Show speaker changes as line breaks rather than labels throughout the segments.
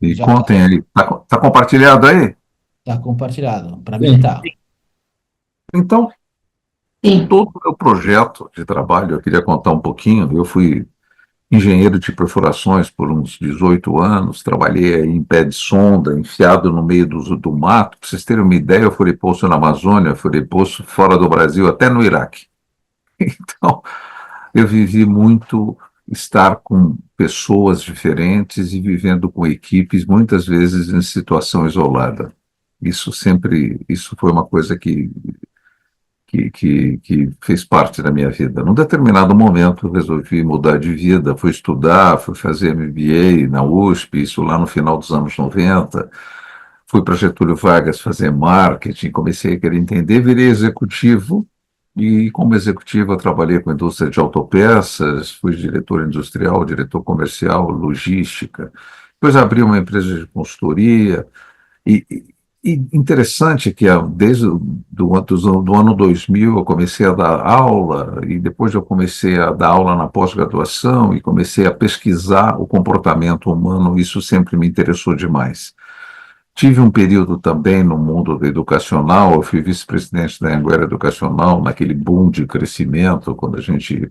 E
Já tá,
contem aí. Tá compartilhado aí?
tá compartilhado. Para mim tá.
Então, em todo o meu projeto de trabalho, eu queria contar um pouquinho. Eu fui engenheiro de perfurações por uns 18 anos, trabalhei aí em pé de sonda, enfiado no meio do mato. Para vocês terem uma ideia, eu furei poço na Amazônia, furei poço fora do Brasil, até no Iraque. Então, eu vivi muito estar com pessoas diferentes e vivendo com equipes, muitas vezes em situação isolada. Isso foi uma coisa que fez parte da minha vida. Num determinado momento, eu resolvi mudar de vida, fui estudar, fui fazer MBA na USP, isso lá no final dos anos 90. Fui para Getúlio Vargas fazer marketing, comecei a querer entender, virei executivo, e como executivo eu trabalhei com a indústria de autopeças, fui diretor industrial, diretor comercial, logística. Depois abri uma empresa de consultoria, e, e interessante que desde do ano 2000 eu comecei a dar aula, e depois eu comecei a dar aula na pós-graduação e comecei a pesquisar o comportamento humano, isso sempre me interessou demais. Tive um período também no mundo educacional, eu fui vice-presidente da Anguera Educacional, naquele boom de crescimento, quando a gente,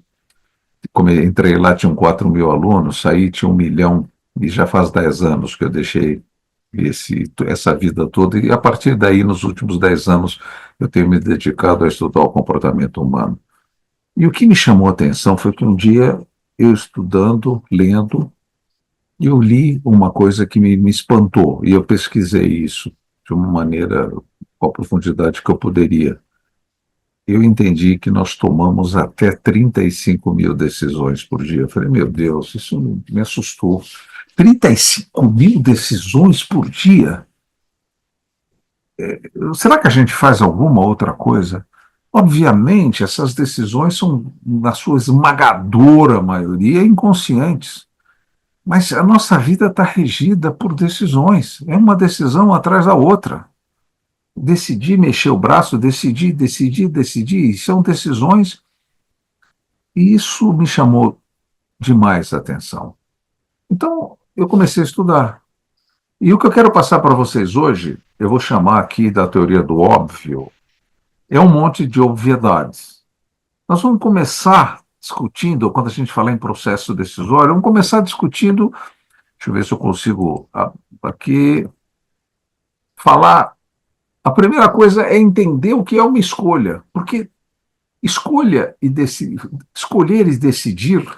como eu entrei lá, tinham 4 mil alunos, saí, tinha 1 milhão, e já faz 10 anos que eu deixei essa vida toda, e a partir daí, nos últimos 10 anos, eu tenho me dedicado a estudar o comportamento humano. E o que me chamou a atenção foi que um dia, eu estudando, lendo, eu li uma coisa que me espantou, e eu pesquisei isso de uma maneira, com a profundidade que eu poderia. Eu entendi que nós tomamos até 35 mil decisões por dia. Eu falei, meu Deus, isso me assustou. 35 mil decisões por dia? Será que a gente faz alguma outra coisa? Obviamente, essas decisões são, na sua esmagadora maioria, inconscientes. Mas a nossa vida está regida por decisões. É uma decisão atrás da outra. Decidir mexer o braço, decidir, decidir, decidir. São decisões. E isso me chamou demais a atenção. Então, eu comecei a estudar. E o que eu quero passar para vocês hoje, eu vou chamar aqui da teoria do óbvio, é um monte de obviedades. Nós vamos começar discutindo, quando a gente falar em processo decisório, vamos começar discutindo. Deixa eu ver se eu consigo aqui falar. A primeira coisa é entender o que é uma escolha, porque escolher e decidir,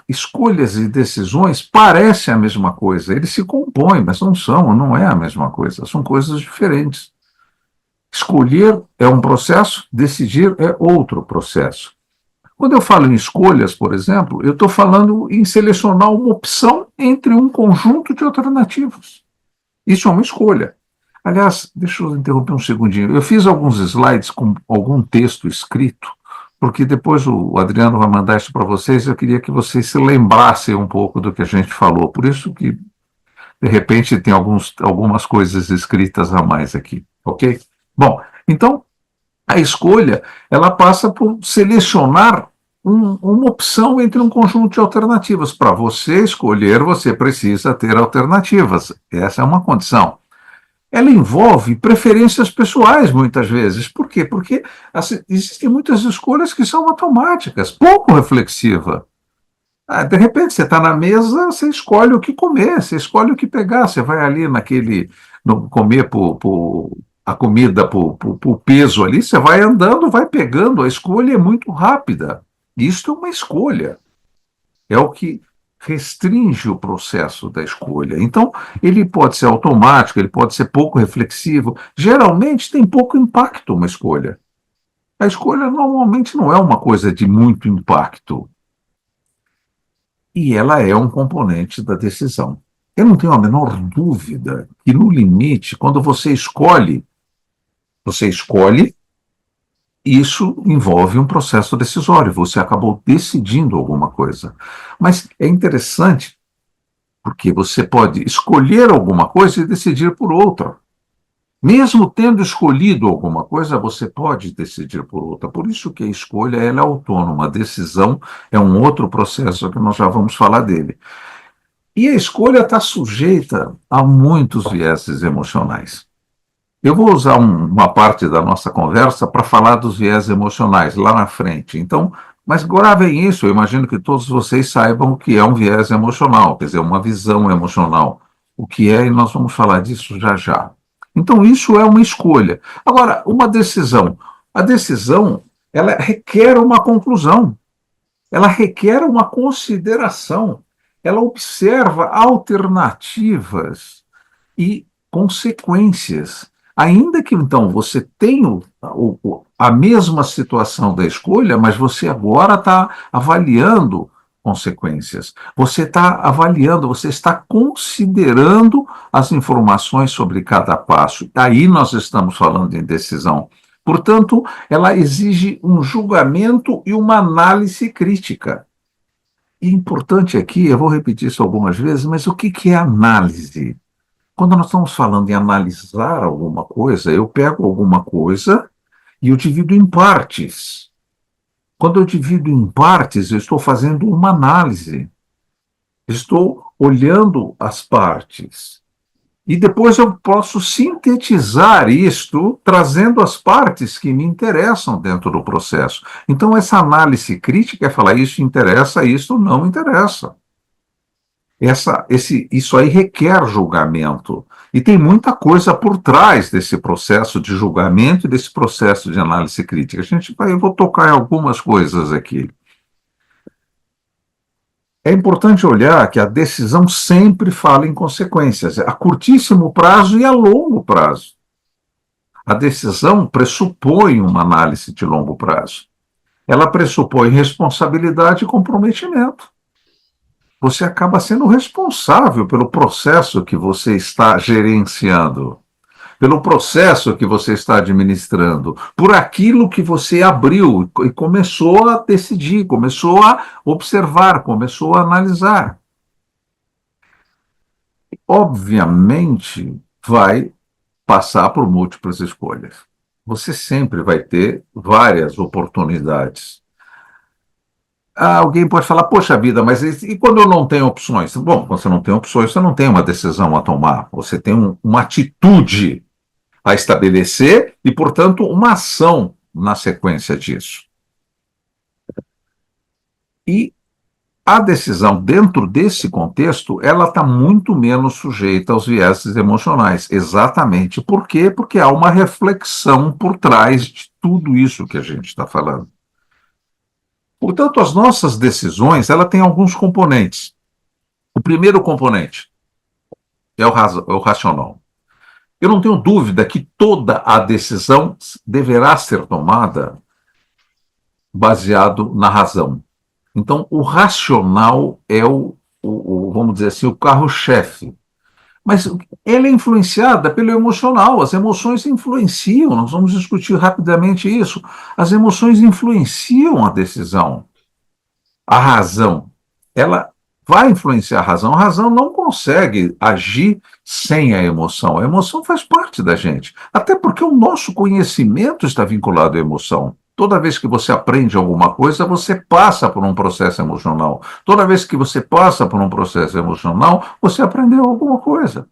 escolhas e decisões parecem a mesma coisa. Eles se compõem, mas não são, não é a mesma coisa, são coisas diferentes. Escolher é um processo, decidir é outro processo. Quando eu falo em escolhas, por exemplo, eu estou falando em selecionar uma opção entre um conjunto de alternativas. Isso é uma escolha. Aliás, deixa eu interromper um segundinho. Eu fiz alguns slides com algum texto escrito, porque depois o Adriano vai mandar isso para vocês. Eu queria que vocês se lembrassem um pouco do que a gente falou. Por isso que, de repente, tem algumas coisas escritas a mais aqui, ok? Bom, então, a escolha, ela passa por selecionar uma opção entre um conjunto de alternativas. Para você escolher, você precisa ter alternativas. Essa é uma condição. Ela envolve preferências pessoais, muitas vezes. Por quê? Porque existem muitas escolhas que são automáticas, pouco reflexivas. De repente, você está na mesa, você escolhe o que comer, você escolhe o que pegar, você vai ali comer a comida por peso ali, você vai andando, vai pegando, a escolha é muito rápida. Isto é uma escolha, é o que restringe o processo da escolha. Então, ele pode ser automático, ele pode ser pouco reflexivo. Geralmente tem pouco impacto uma escolha. A escolha normalmente não é uma coisa de muito impacto. E ela é um componente da decisão. Eu não tenho a menor dúvida que, no limite, quando você escolhe, isso envolve um processo decisório. Você acabou decidindo alguma coisa. Mas é interessante porque você pode escolher alguma coisa e decidir por outra. Mesmo tendo escolhido alguma coisa, você pode decidir por outra. Por isso que a escolha ela é autônoma. A decisão é um outro processo que nós já vamos falar dele. E a escolha está sujeita a muitos vieses emocionais. Eu vou usar uma parte da nossa conversa para falar dos viés emocionais lá na frente. Então, mas gravem isso, eu imagino que todos vocês saibam o que é um viés emocional, quer dizer, uma visão emocional. O que é, e nós vamos falar disso já já. Então, isso é uma escolha. Agora, uma decisão. A decisão, ela requer uma conclusão, ela requer uma consideração, ela observa alternativas e consequências. Ainda que então você tenha a mesma situação da escolha, mas você agora está avaliando consequências. Você está avaliando, você está considerando as informações sobre cada passo. Aí nós estamos falando em decisão. Portanto, ela exige um julgamento e uma análise crítica. E importante aqui, eu vou repetir isso algumas vezes, mas o que é análise? Quando nós estamos falando em analisar alguma coisa, eu pego alguma coisa e eu divido em partes. Quando eu divido em partes, eu estou fazendo uma análise. Estou olhando as partes. E depois eu posso sintetizar isto, trazendo as partes que me interessam dentro do processo. Então, essa análise crítica é falar: isso interessa, isso não interessa. Isso aí requer julgamento. E tem muita coisa por trás desse processo de julgamento e desse processo de análise crítica. Eu vou tocar em algumas coisas aqui. É importante olhar que a decisão sempre fala em consequências, a curtíssimo prazo e a longo prazo. A decisão pressupõe uma análise de longo prazo. Ela pressupõe responsabilidade e comprometimento. Você acaba sendo responsável pelo processo que você está gerenciando, pelo processo que você está administrando, por aquilo que você abriu e começou a decidir, começou a observar, começou a analisar. Obviamente, vai passar por múltiplas escolhas. Você sempre vai ter várias oportunidades. Alguém pode falar: poxa vida, mas e quando eu não tenho opções? Bom, quando você não tem opções, você não tem uma decisão a tomar, você tem uma atitude a estabelecer e, portanto, uma ação na sequência disso. E a decisão, dentro desse contexto, ela está muito menos sujeita aos vieses emocionais. Exatamente. Por quê? Porque há uma reflexão por trás de tudo isso que a gente está falando. Portanto, as nossas decisões, ela tem alguns componentes. O primeiro componente é o racional. Eu não tenho dúvida que toda a decisão deverá ser tomada baseado na razão. Então, o racional é vamos dizer assim, o carro-chefe. Mas ela é influenciada pelo emocional, as emoções influenciam, nós vamos discutir rapidamente isso. As emoções influenciam a decisão. A razão, ela vai influenciar a razão não consegue agir sem a emoção faz parte da gente, até porque o nosso conhecimento está vinculado à emoção. Toda vez que você aprende alguma coisa, você passa por um processo emocional. Toda vez que você passa por um processo emocional, você aprendeu alguma coisa.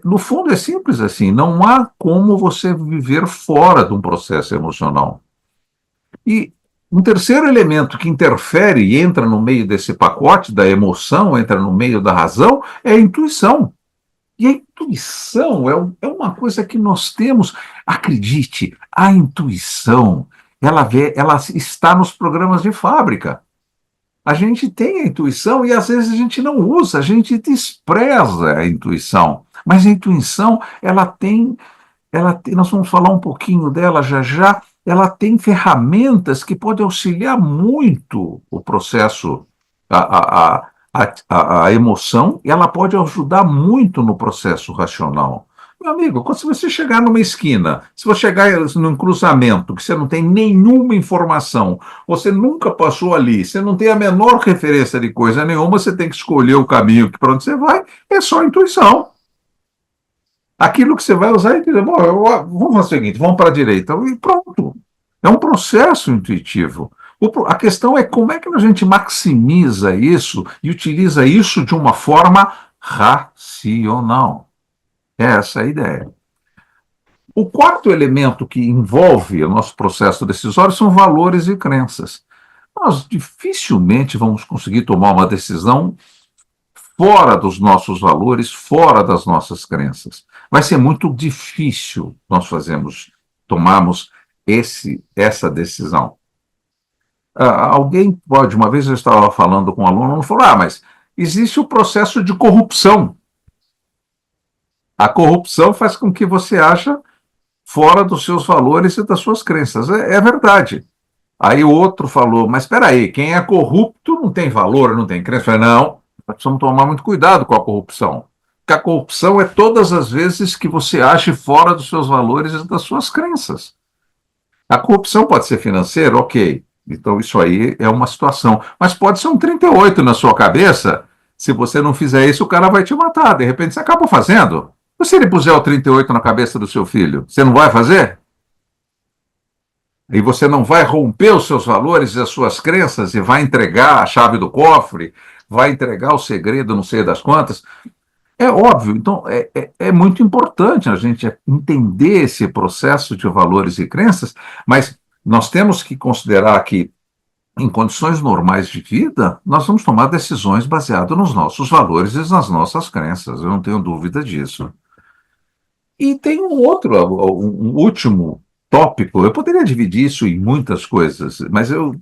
No fundo, é simples assim. Não há como você viver fora de um processo emocional. E um terceiro elemento que interfere e entra no meio desse pacote da emoção, entra no meio da razão, é a intuição. E a intuição é uma coisa que nós temos. Acredite, a intuição, ela está nos programas de fábrica. A gente tem a intuição e às vezes a gente não usa, a gente despreza a intuição. Mas a intuição, nós vamos falar um pouquinho dela já já, ela tem ferramentas que podem auxiliar muito o processo, a emoção, e ela pode ajudar muito no processo racional. Meu amigo, se você chegar numa esquina, se você chegar num cruzamento que você não tem nenhuma informação, você nunca passou ali, você não tem a menor referência de coisa nenhuma, você tem que escolher o caminho para onde você vai, é só intuição. Aquilo que você vai usar é dizer: bom, vamos fazer o seguinte, vamos para a direita, e pronto. É um processo intuitivo. A questão é como é que a gente maximiza isso e utiliza isso de uma forma racional. Essa é a ideia. O quarto elemento que envolve o nosso processo decisório são valores e crenças. Nós dificilmente vamos conseguir tomar uma decisão fora dos nossos valores, fora das nossas crenças. Vai ser muito difícil nós tomarmos essa decisão. Alguém pode, uma vez eu estava falando com um aluno, falou, mas existe o processo de corrupção. A corrupção faz com que você ache fora dos seus valores e das suas crenças. É verdade. Aí o outro falou, mas espera aí, quem é corrupto não tem valor, não tem crença. Eu falei, não, nós precisamos tomar muito cuidado com a corrupção. Porque a corrupção é todas as vezes que você age fora dos seus valores e das suas crenças. A corrupção pode ser financeira, ok. Então isso aí é uma situação. Mas pode ser um 38 na sua cabeça. Se você não fizer isso, o cara vai te matar. De repente você acaba fazendo. E se ele puser o 38 na cabeça do seu filho, você não vai fazer? E você não vai romper os seus valores e as suas crenças e vai entregar a chave do cofre, vai entregar o segredo, não sei das quantas. É óbvio, então é muito importante a gente entender esse processo de valores e crenças, mas nós temos que considerar que, em condições normais de vida, nós vamos tomar decisões baseadas nos nossos valores e nas nossas crenças, eu não tenho dúvida disso. E tem um último tópico, eu poderia dividir isso em muitas coisas, mas eu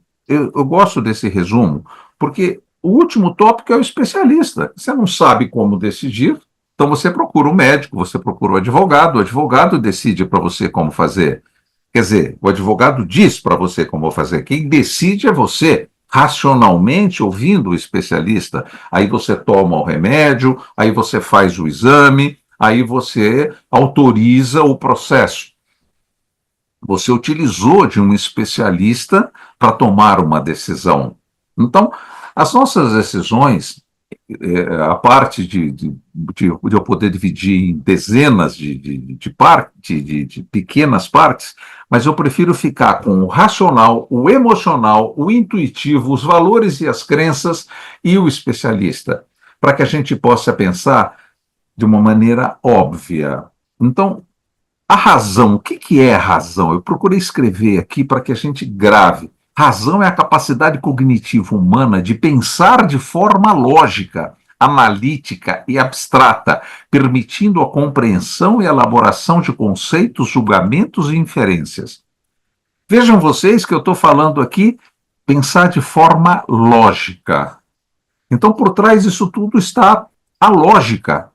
gosto desse resumo, porque o último tópico é o especialista. Você não sabe como decidir, então você procura um médico, você procura um advogado, o advogado decide para você como fazer. Quer dizer, o advogado diz para você como fazer, quem decide é você, racionalmente ouvindo o especialista. Aí você toma o remédio, aí você faz o exame, aí você autoriza o processo. Você utilizou de um especialista para tomar uma decisão. Então, as nossas decisões, a parte de eu poder dividir em dezenas de pequenas partes, mas eu prefiro ficar com o racional, o emocional, o intuitivo, os valores e as crenças e o especialista, para que a gente possa pensar de uma maneira óbvia. Então, a razão, o que é a razão? Eu procurei escrever aqui para que a gente grave. Razão é a capacidade cognitiva humana de pensar de forma lógica, analítica e abstrata, permitindo a compreensão e elaboração de conceitos, julgamentos e inferências. Vejam vocês que eu estou falando aqui pensar de forma lógica. Então, por trás disso tudo está a lógica.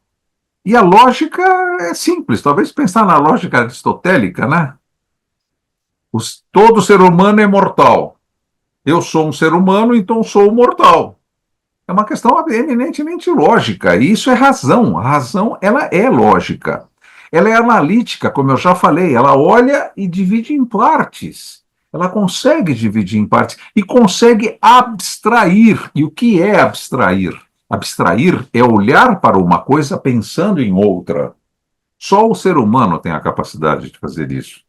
E a lógica é simples, talvez pensar na lógica aristotélica, né? Todo ser humano é mortal. Eu sou um ser humano, então sou mortal. É uma questão eminentemente lógica, e isso é razão. A razão, ela é lógica. Ela é analítica, como eu já falei, ela olha e divide em partes. Ela consegue dividir em partes e consegue abstrair. E o que é abstrair? Abstrair é olhar para uma coisa pensando em outra. Só o ser humano tem a capacidade de fazer isso.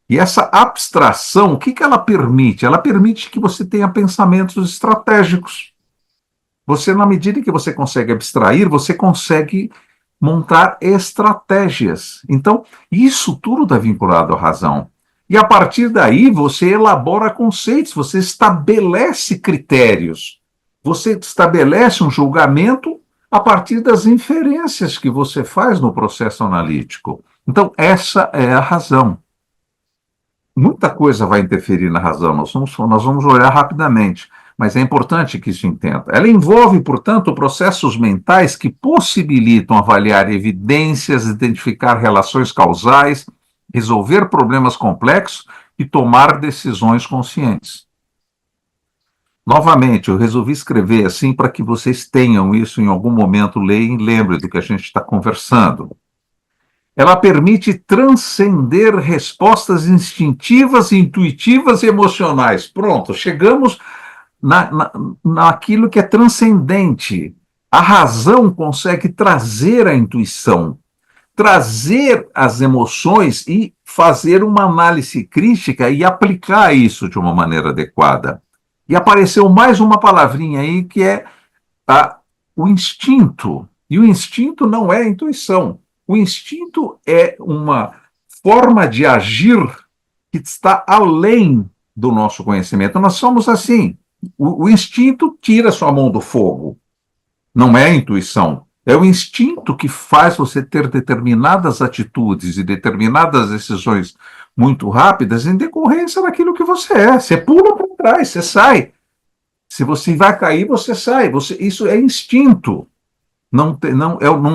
E essa abstração, o que ela permite? Ela permite que você tenha pensamentos estratégicos. Você, na medida que você consegue abstrair, você consegue montar estratégias. Então, isso tudo está vinculado à razão. E a partir daí, você elabora conceitos, você estabelece critérios. Você estabelece um julgamento a partir das inferências que você faz no processo analítico. Então, essa é a razão. Muita coisa vai interferir na razão, nós vamos olhar rapidamente, mas é importante que isso entenda. Ela envolve, portanto, processos mentais que possibilitam avaliar evidências, identificar relações causais, resolver problemas complexos e tomar decisões conscientes. Novamente, eu resolvi escrever assim para que vocês tenham isso em algum momento, leiam e lembrem do que a gente está conversando. Ela permite transcender respostas instintivas, intuitivas e emocionais. Pronto, chegamos naquilo que é transcendente. A razão consegue trazer a intuição, trazer as emoções e fazer uma análise crítica e aplicar isso de uma maneira adequada. E apareceu mais uma palavrinha aí que é o instinto. E o instinto não é intuição. O instinto é uma forma de agir que está além do nosso conhecimento. Nós somos assim. O instinto tira sua mão do fogo. Não é a intuição. É o instinto que faz você ter determinadas atitudes e determinadas decisões muito rápidas em decorrência daquilo que você é. Você pula para trás, você sai. Se você vai cair, você sai. Isso é instinto. Não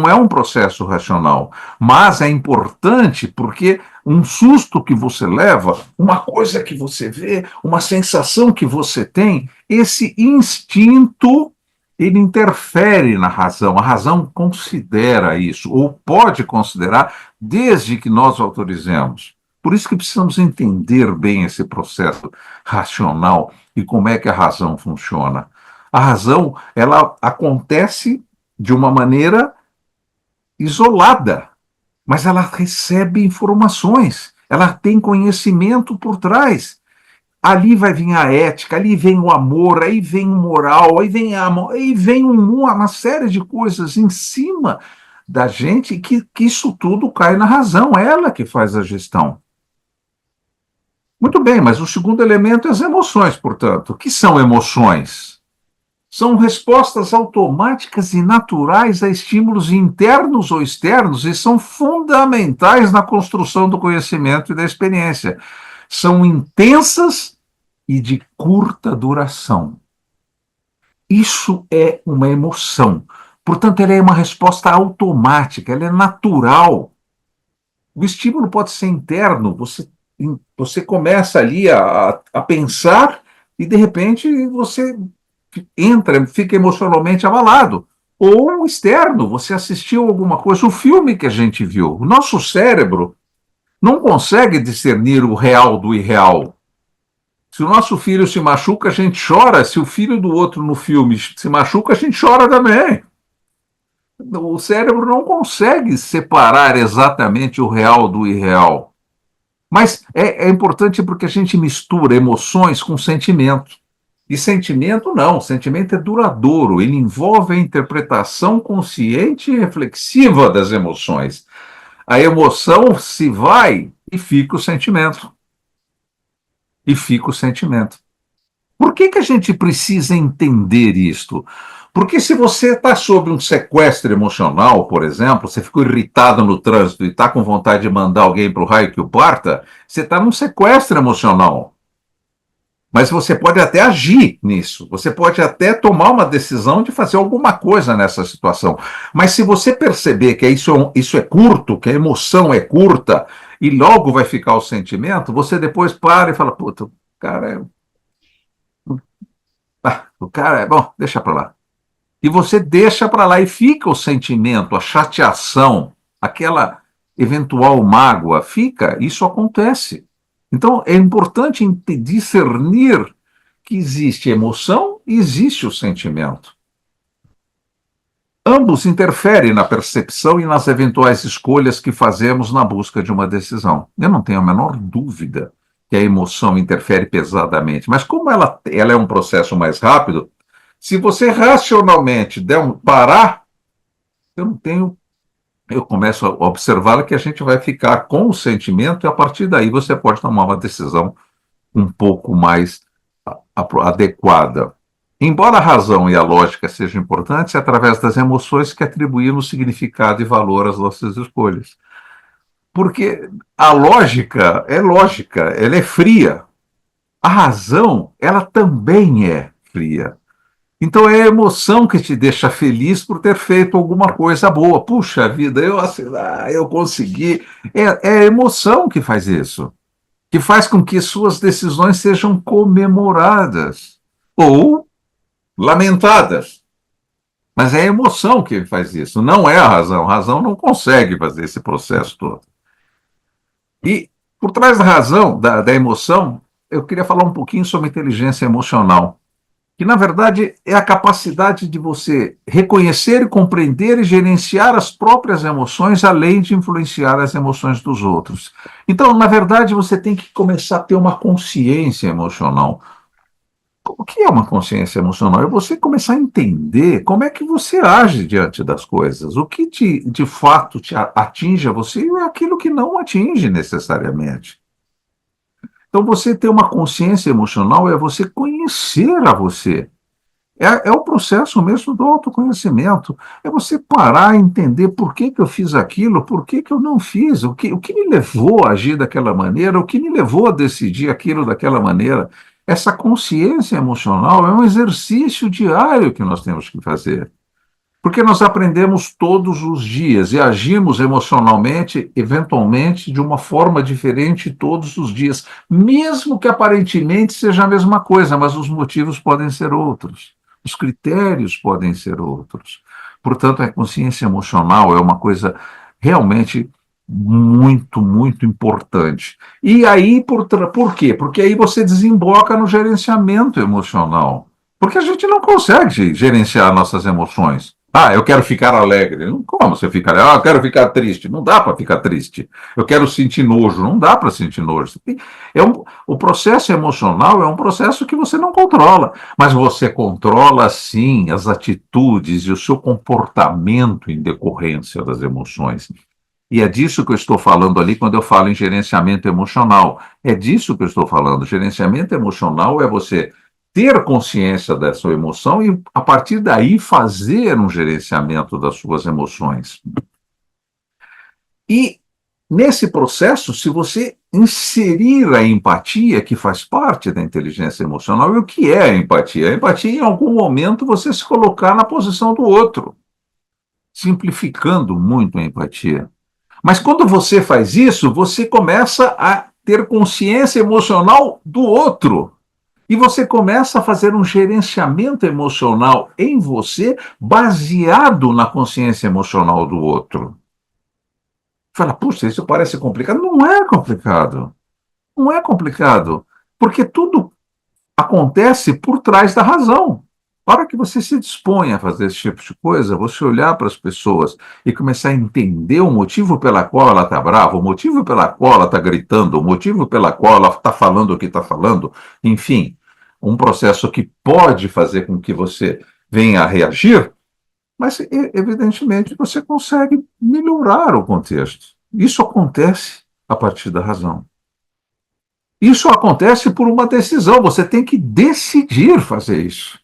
é um processo racional, mas é importante porque um susto que você leva, uma coisa que você vê, uma sensação que você tem, esse instinto, ele interfere na razão. A razão considera isso, ou pode considerar, desde que nós autorizemos. Por isso que precisamos entender bem esse processo racional e como é que a razão funciona. A razão, ela acontece de uma maneira isolada, mas ela recebe informações, ela tem conhecimento por trás. Ali vai vir a ética, ali vem o amor, aí vem o moral, aí vem uma série de coisas em cima da gente que isso tudo cai na razão, é ela que faz a gestão. Muito bem, mas o segundo elemento é as emoções, portanto. O que são emoções? São respostas automáticas e naturais a estímulos internos ou externos e são fundamentais na construção do conhecimento e da experiência. São intensas e de curta duração. Isso é uma emoção. Portanto, ela é uma resposta automática, ela é natural. O estímulo pode ser interno, você começa ali a pensar e, de repente, você fica emocionalmente abalado. Ou externo, você assistiu alguma coisa, o filme que a gente viu. O nosso cérebro não consegue discernir o real do irreal. Se o nosso filho se machuca, a gente chora. Se o filho do outro no filme se machuca, a gente chora também. O cérebro não consegue separar exatamente o real do irreal. Mas é importante porque a gente mistura emoções com sentimento. E sentimento não, sentimento é duradouro, ele envolve a interpretação consciente e reflexiva das emoções. A emoção se vai e fica o sentimento. E fica o sentimento. Por que a gente precisa entender isto? Porque se você está sob um sequestro emocional, por exemplo, você ficou irritado no trânsito e está com vontade de mandar alguém para o raio que o parta, você está num sequestro emocional. Mas você pode até agir nisso, você pode até tomar uma decisão de fazer alguma coisa nessa situação. Mas se você perceber que isso é curto, que a emoção é curta, e logo vai ficar o sentimento, você depois para e fala, puta, o cara é bom, deixa para lá. E você deixa para lá e fica o sentimento, a chateação, aquela eventual mágoa, fica, isso acontece. Então, é importante discernir que existe emoção e existe o sentimento. Ambos interferem na percepção e nas eventuais escolhas que fazemos na busca de uma decisão. Eu não tenho a menor dúvida que a emoção interfere pesadamente, mas como ela é um processo mais rápido, se você racionalmente parar, eu começo a observar que a gente vai ficar com o sentimento e a partir daí você pode tomar uma decisão um pouco mais adequada. Embora a razão e a lógica sejam importantes, é através das emoções que atribuímos significado e valor às nossas escolhas. Porque a lógica, ela é fria. A razão, ela também é fria. Então é a emoção que te deixa feliz por ter feito alguma coisa boa. Puxa vida, eu consegui. É a emoção que faz isso, que faz com que suas decisões sejam comemoradas ou lamentadas. Mas é a emoção que faz isso, não é a razão. A razão não consegue fazer esse processo todo. E por trás da razão, da emoção, eu queria falar um pouquinho sobre inteligência emocional. que na verdade é a capacidade de você reconhecer, compreender e gerenciar as próprias emoções, além de influenciar as emoções dos outros. Então, na verdade, você tem que começar a ter uma consciência emocional. O que é uma consciência emocional? É você começar a entender como é que você age diante das coisas, o que de fato te atinge a você e aquilo que não atinge necessariamente. Então, você ter uma consciência emocional é você conhecer a você. É o processo mesmo do autoconhecimento. É você parar e entender por que eu fiz aquilo, por que eu não fiz, o que me levou a agir daquela maneira, o que me levou a decidir aquilo daquela maneira. Essa consciência emocional é um exercício diário que nós temos que fazer. Porque nós aprendemos todos os dias e agimos emocionalmente, eventualmente, de uma forma diferente todos os dias, mesmo que aparentemente seja a mesma coisa, mas os motivos podem ser outros, os critérios podem ser outros. Portanto, a consciência emocional é uma coisa realmente muito, muito importante. E aí, por quê? Porque aí você desemboca no gerenciamento emocional. Porque a gente não consegue gerenciar nossas emoções. Ah, eu quero ficar alegre. Como você fica alegre? Ah, eu quero ficar triste. Não dá para ficar triste. Eu quero sentir nojo. Não dá para sentir nojo. O processo emocional é um processo que você não controla, mas você controla, sim, as atitudes e o seu comportamento em decorrência das emoções. E é disso que eu estou falando ali quando eu falo em gerenciamento emocional. É disso que eu estou falando. Gerenciamento emocional é você ter consciência da sua emoção e, a partir daí, fazer um gerenciamento das suas emoções. E, nesse processo, se você inserir a empatia, que faz parte da inteligência emocional, e o que é a empatia? A empatia, em algum momento, você se colocar na posição do outro, simplificando muito a empatia. Mas quando você faz isso, você começa a ter consciência emocional do outro. E você começa a fazer um gerenciamento emocional em você baseado na consciência emocional do outro. Fala, puxa, isso parece complicado. Não é complicado. Não é complicado. Porque tudo acontece por trás da razão. Para que você se dispõe a fazer esse tipo de coisa, você olhar para as pessoas e começar a entender o motivo pela qual ela está brava, o motivo pela qual ela está gritando, o motivo pela qual ela está falando o que está falando, enfim, um processo que pode fazer com que você venha a reagir, mas evidentemente você consegue melhorar o contexto. Isso acontece a partir da razão. Isso acontece por uma decisão, você tem que decidir fazer isso.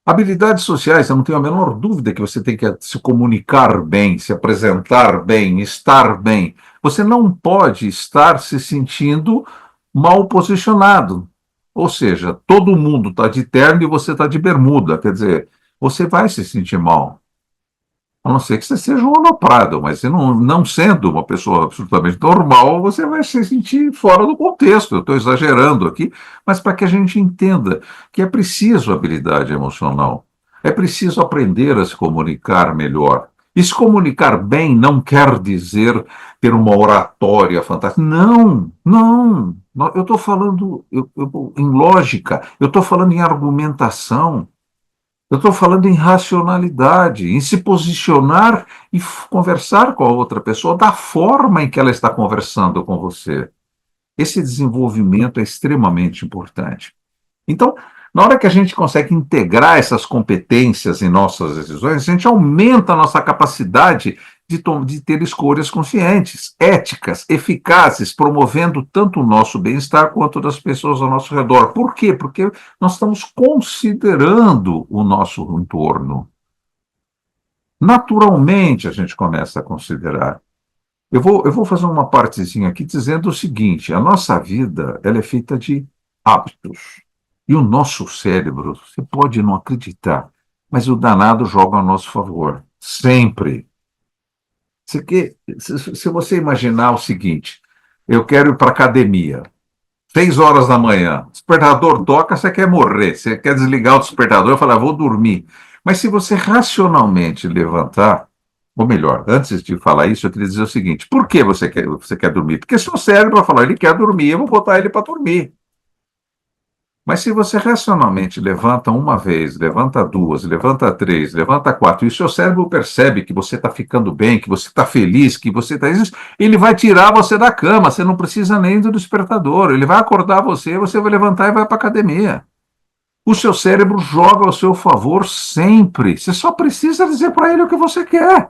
Habilidades sociais, eu não tenho a menor dúvida que você tem que se comunicar bem, se apresentar bem, estar bem. Você não pode estar se sentindo mal posicionado. Ou seja, todo mundo está de terno e você está de bermuda. Quer dizer, você vai se sentir mal. A não ser que você seja um aloprado, mas você não sendo uma pessoa absolutamente normal, você vai se sentir fora do contexto. Eu estou exagerando aqui, mas para que a gente entenda que é preciso habilidade emocional. É preciso aprender a se comunicar melhor. E se comunicar bem não quer dizer ter uma oratória fantástica. Não, não. Eu estou falando em lógica, eu estou falando em argumentação. Eu estou falando em racionalidade, em se posicionar e conversar com a outra pessoa da forma em que ela está conversando com você. Esse desenvolvimento é extremamente importante. Então, na hora que a gente consegue integrar essas competências em nossas decisões, a gente aumenta a nossa capacidade de ter escolhas conscientes, éticas, eficazes, promovendo tanto o nosso bem-estar quanto das pessoas ao nosso redor. Por quê? Porque nós estamos considerando o nosso entorno. Naturalmente, a gente começa a considerar. Eu vou fazer uma partezinha aqui dizendo o seguinte: a nossa vida ela é feita de hábitos. E o nosso cérebro, você pode não acreditar, mas o danado joga a nosso favor. Sempre. Se você imaginar o seguinte, eu quero ir para a academia, 6 horas da manhã, despertador toca, você quer morrer, você quer desligar o despertador e falar, vou dormir. Mas se você racionalmente levantar, ou melhor, antes de falar isso, eu queria dizer o seguinte, por que você quer dormir? Porque seu cérebro vai falar, ele quer dormir, eu vou botar ele para dormir. Mas se você racionalmente levanta uma vez, levanta duas, levanta três, levanta quatro, e o seu cérebro percebe que você está ficando bem, que você está feliz, que você está isso, ele vai tirar você da cama, você não precisa nem do despertador, ele vai acordar você, você vai levantar e vai para a academia. O seu cérebro joga ao seu favor sempre. Você só precisa dizer para ele o que você quer.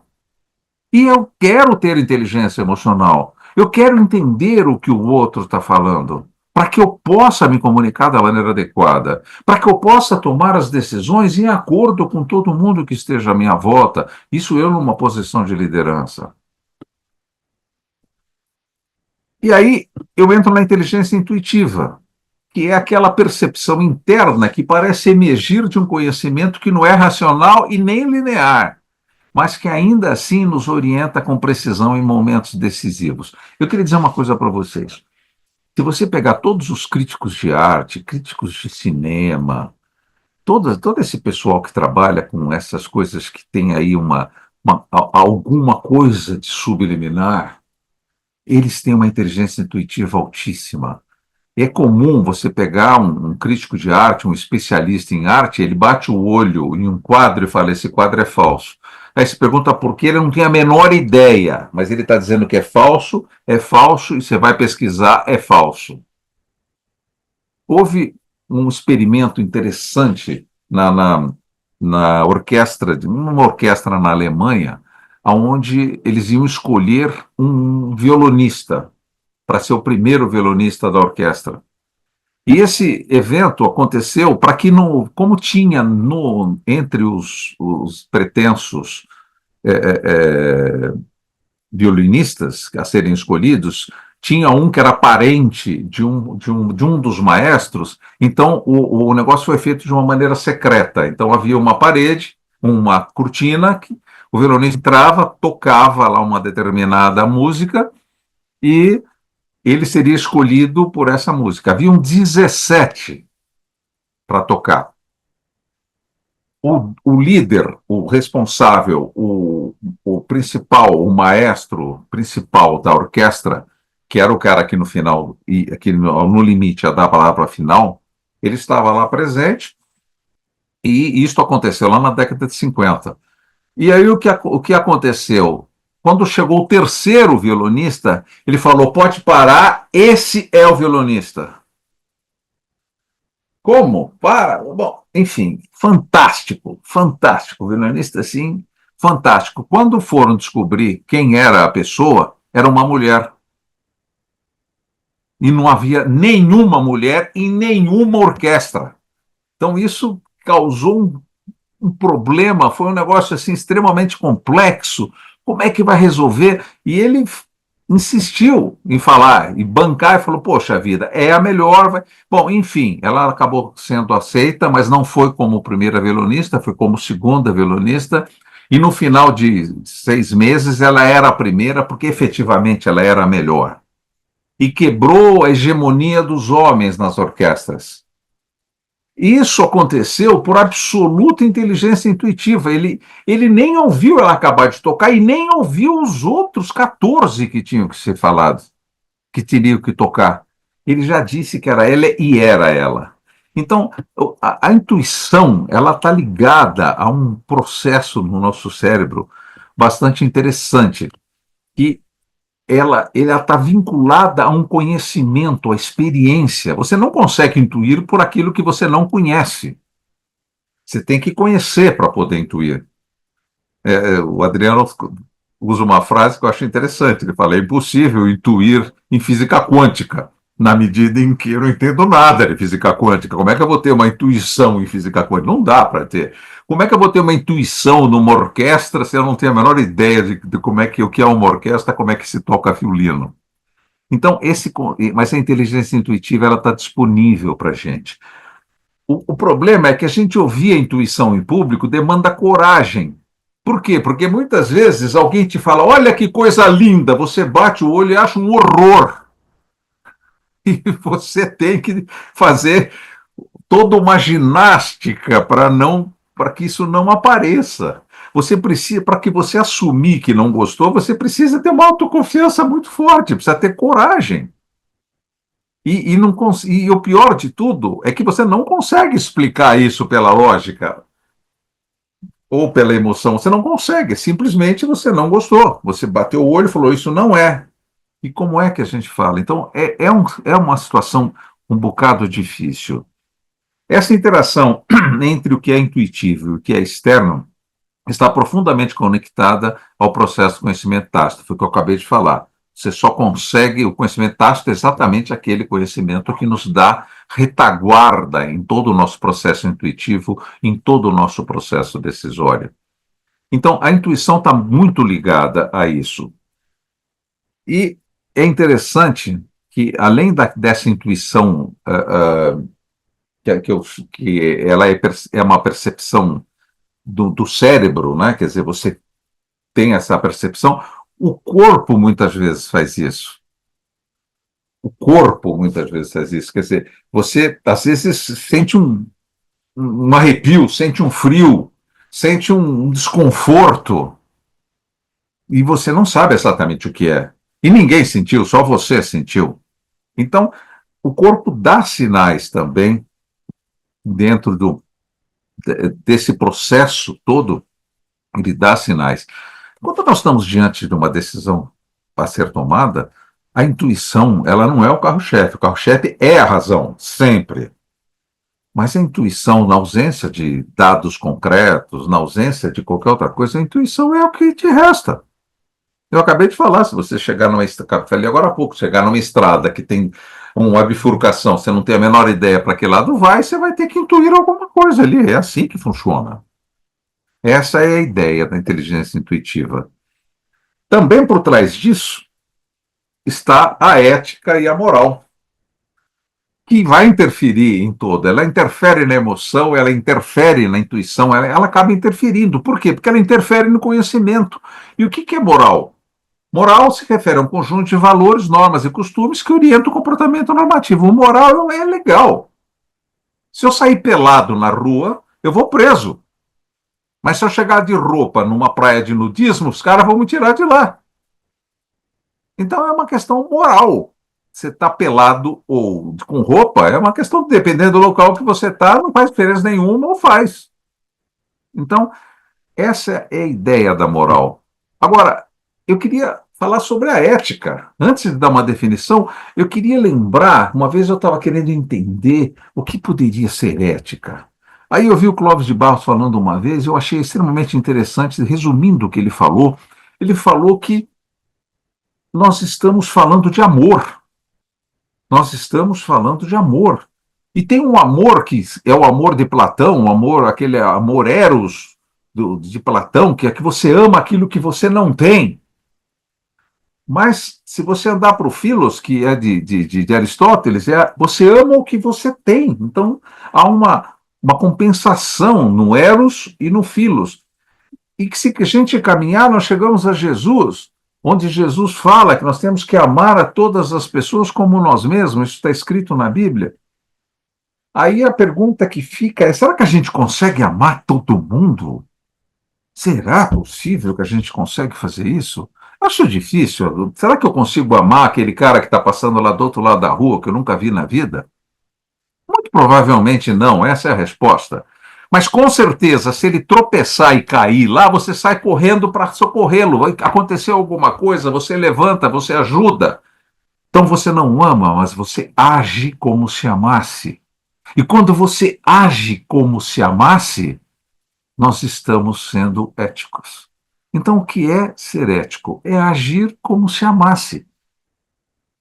E eu quero ter inteligência emocional. Eu quero entender o que o outro está falando, para que eu possa me comunicar da maneira adequada, para que eu possa tomar as decisões em acordo com todo mundo que esteja à minha volta. Isso eu numa posição de liderança. E aí eu entro na inteligência intuitiva, que é aquela percepção interna que parece emergir de um conhecimento que não é racional e nem linear, mas que ainda assim nos orienta com precisão em momentos decisivos. Eu queria dizer uma coisa para vocês. Se você pegar todos os críticos de arte, críticos de cinema, todo esse pessoal que trabalha com essas coisas que tem aí alguma coisa de subliminar, eles têm uma inteligência intuitiva altíssima. É comum você pegar um crítico de arte, um especialista em arte, ele bate o olho em um quadro e fala: esse quadro é falso. Aí se pergunta por que, ele não tem a menor ideia, mas ele está dizendo que é falso, e você vai pesquisar, é falso. Houve um experimento interessante na orquestra, numa orquestra na Alemanha, onde eles iam escolher um violonista para ser o primeiro violonista da orquestra. E esse evento aconteceu para que, como tinha entre os pretensos é, é, violinistas a serem escolhidos, tinha um que era parente de um dos maestros, então o negócio foi feito de uma maneira secreta. Então havia uma parede, uma cortina, que o violonista entrava, tocava lá uma determinada música e ele seria escolhido por essa música. Haviam 17 para tocar. O líder, o responsável, o principal, o maestro principal da orquestra, que era o cara que no final, que no limite ia dar a palavra final, ele estava lá presente, e isso aconteceu lá na década de 50. E aí o que aconteceu? Quando chegou o terceiro violonista, ele falou: pode parar, esse é o violonista. Como? Para? Bom, enfim, fantástico, fantástico. O violonista, assim, fantástico. Quando foram descobrir quem era a pessoa, era uma mulher. E não havia nenhuma mulher em nenhuma orquestra. Então, isso causou um problema, foi um negócio assim extremamente complexo. Como é que vai resolver? E ele insistiu em falar e bancar e falou: poxa vida, é a melhor. Bom, enfim, ela acabou sendo aceita, mas não foi como primeira violonista, foi como segunda violonista. E no final de 6 meses ela era a primeira, porque efetivamente ela era a melhor. E quebrou a hegemonia dos homens nas orquestras. Isso aconteceu por absoluta inteligência intuitiva. Ele nem ouviu ela acabar de tocar e nem ouviu os outros 14 que tinham que ser falados, que teriam que tocar. Ele já disse que era ela e era ela. Então, a intuição, ela está ligada a um processo no nosso cérebro bastante interessante, que ela está vinculada a um conhecimento, a experiência. Você não consegue intuir por aquilo que você não conhece. Você tem que conhecer para poder intuir. O Adriano usa uma frase que eu acho interessante. Ele fala: é impossível intuir em física quântica, na medida em que eu não entendo nada de física quântica. Como é que eu vou ter uma intuição em física quântica? Não dá para ter. Como é que eu vou ter uma intuição numa orquestra se eu não tenho a menor ideia de como é que o que é uma orquestra, como é que se toca violino? Então, mas a inteligência intuitiva ela está disponível para a gente. O problema é que a gente ouvir a intuição em público demanda coragem. Por quê? Porque muitas vezes alguém te fala: olha que coisa linda, você bate o olho e acha um horror. E você tem que fazer toda uma ginástica para que isso não apareça. Você precisa, para que você assumir que não gostou, você precisa ter uma autoconfiança muito forte, precisa ter coragem. E o pior de tudo é que você não consegue explicar isso pela lógica ou pela emoção. Você não consegue, simplesmente você não gostou. Você bateu o olho e falou, isso não é. E como é que a gente fala? Então, é uma situação um bocado difícil. Essa interação entre o que é intuitivo e o que é externo está profundamente conectada ao processo de conhecimento tácito, foi o que eu acabei de falar. Você só consegue, o conhecimento tácito é exatamente aquele conhecimento que nos dá retaguarda em todo o nosso processo intuitivo, em todo o nosso processo decisório. Então, a intuição está muito ligada a isso. E é interessante que, além dessa intuição, que ela é uma percepção do cérebro, né? Quer dizer, você tem essa percepção, o corpo muitas vezes faz isso. O corpo muitas vezes faz isso. Quer dizer, você às vezes sente um arrepio, sente um frio, sente um desconforto, e você não sabe exatamente o que é. E ninguém sentiu, só você sentiu. Então, o corpo dá sinais também dentro desse processo todo, ele dá sinais. Quando nós estamos diante de uma decisão a ser tomada, a intuição, ela não é o carro-chefe é a razão, sempre. Mas a intuição, na ausência de dados concretos, na ausência de qualquer outra coisa, a intuição é o que te resta. Eu acabei de falar, se você chegar numa estrada, falei agora há pouco, chegar numa estrada que tem uma bifurcação, você não tem a menor ideia para que lado vai, você vai ter que intuir alguma coisa ali. É assim que funciona. Essa é a ideia da inteligência intuitiva. Também por trás disso está a ética e a moral, que vai interferir em todo. Ela interfere na emoção, ela interfere na intuição, ela acaba interferindo. Por quê? Porque ela interfere no conhecimento. E o que é moral? Moral se refere a um conjunto de valores, normas e costumes que orientam o comportamento normativo. O moral é legal. Se eu sair pelado na rua, eu vou preso. Mas se eu chegar de roupa numa praia de nudismo, os caras vão me tirar de lá. Então é uma questão moral. Você está pelado ou com roupa, é uma questão, dependendo do local que você está, não faz diferença nenhuma ou faz. Então, essa é a ideia da moral. Agora, eu queria falar sobre a ética. Antes de dar uma definição, eu queria lembrar, uma vez eu estava querendo entender o que poderia ser ética. Aí eu vi o Clóvis de Barros falando uma vez, eu achei extremamente interessante, resumindo o que ele falou que nós estamos falando de amor. Nós estamos falando de amor. E tem um amor que é o amor de Platão, um amor, aquele amor eros de Platão, que é que você ama aquilo que você não tem. Mas se você andar para o Philos, que é de Aristóteles, você ama o que você tem. Então há uma compensação no eros e no Philos. E que se a gente caminhar, nós chegamos a Jesus, onde Jesus fala que nós temos que amar a todas as pessoas como nós mesmos, isso está escrito na Bíblia. Aí a pergunta que fica é, será que a gente consegue amar todo mundo? Será possível que a gente consegue fazer isso? Acho difícil. Será que eu consigo amar aquele cara que está passando lá do outro lado da rua, que eu nunca vi na vida? Muito provavelmente não, essa é a resposta. Mas com certeza, se ele tropeçar e cair lá, você sai correndo para socorrê-lo. Aconteceu alguma coisa, você levanta, você ajuda. Então você não ama, mas você age como se amasse. E quando você age como se amasse, nós estamos sendo éticos. Então, o que é ser ético? É agir como se amasse.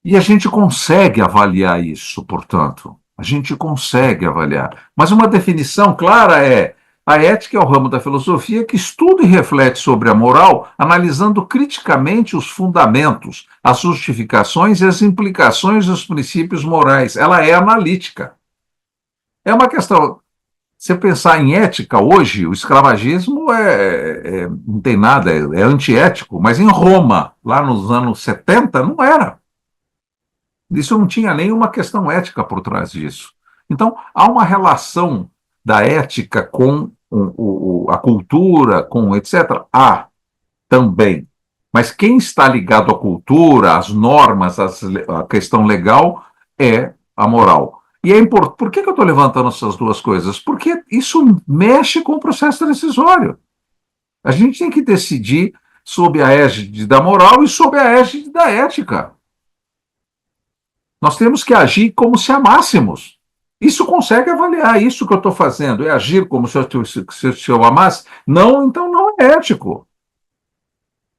E a gente consegue avaliar isso, portanto. A gente consegue avaliar. Mas uma definição clara é: a ética é o ramo da filosofia que estuda e reflete sobre a moral, analisando criticamente os fundamentos, as justificações e as implicações dos princípios morais. Ela é analítica. É uma questão. Se pensar em ética hoje, o escravagismo não tem nada, é antiético, mas em Roma, lá nos anos 70, não era. Isso não tinha nenhuma questão ética por trás disso. Então, há uma relação da ética com a cultura, com etc. Há também. Mas quem está ligado à cultura, às normas, a questão legal, é a moral. E é importante. Por que eu estou levantando essas duas coisas? Porque isso mexe com o processo decisório. A gente tem que decidir sob a égide da moral e sob a égide da ética. Nós temos que agir como se amássemos. Isso consegue avaliar. Isso que eu estou fazendo é agir como se eu amasse? Não, então não é ético.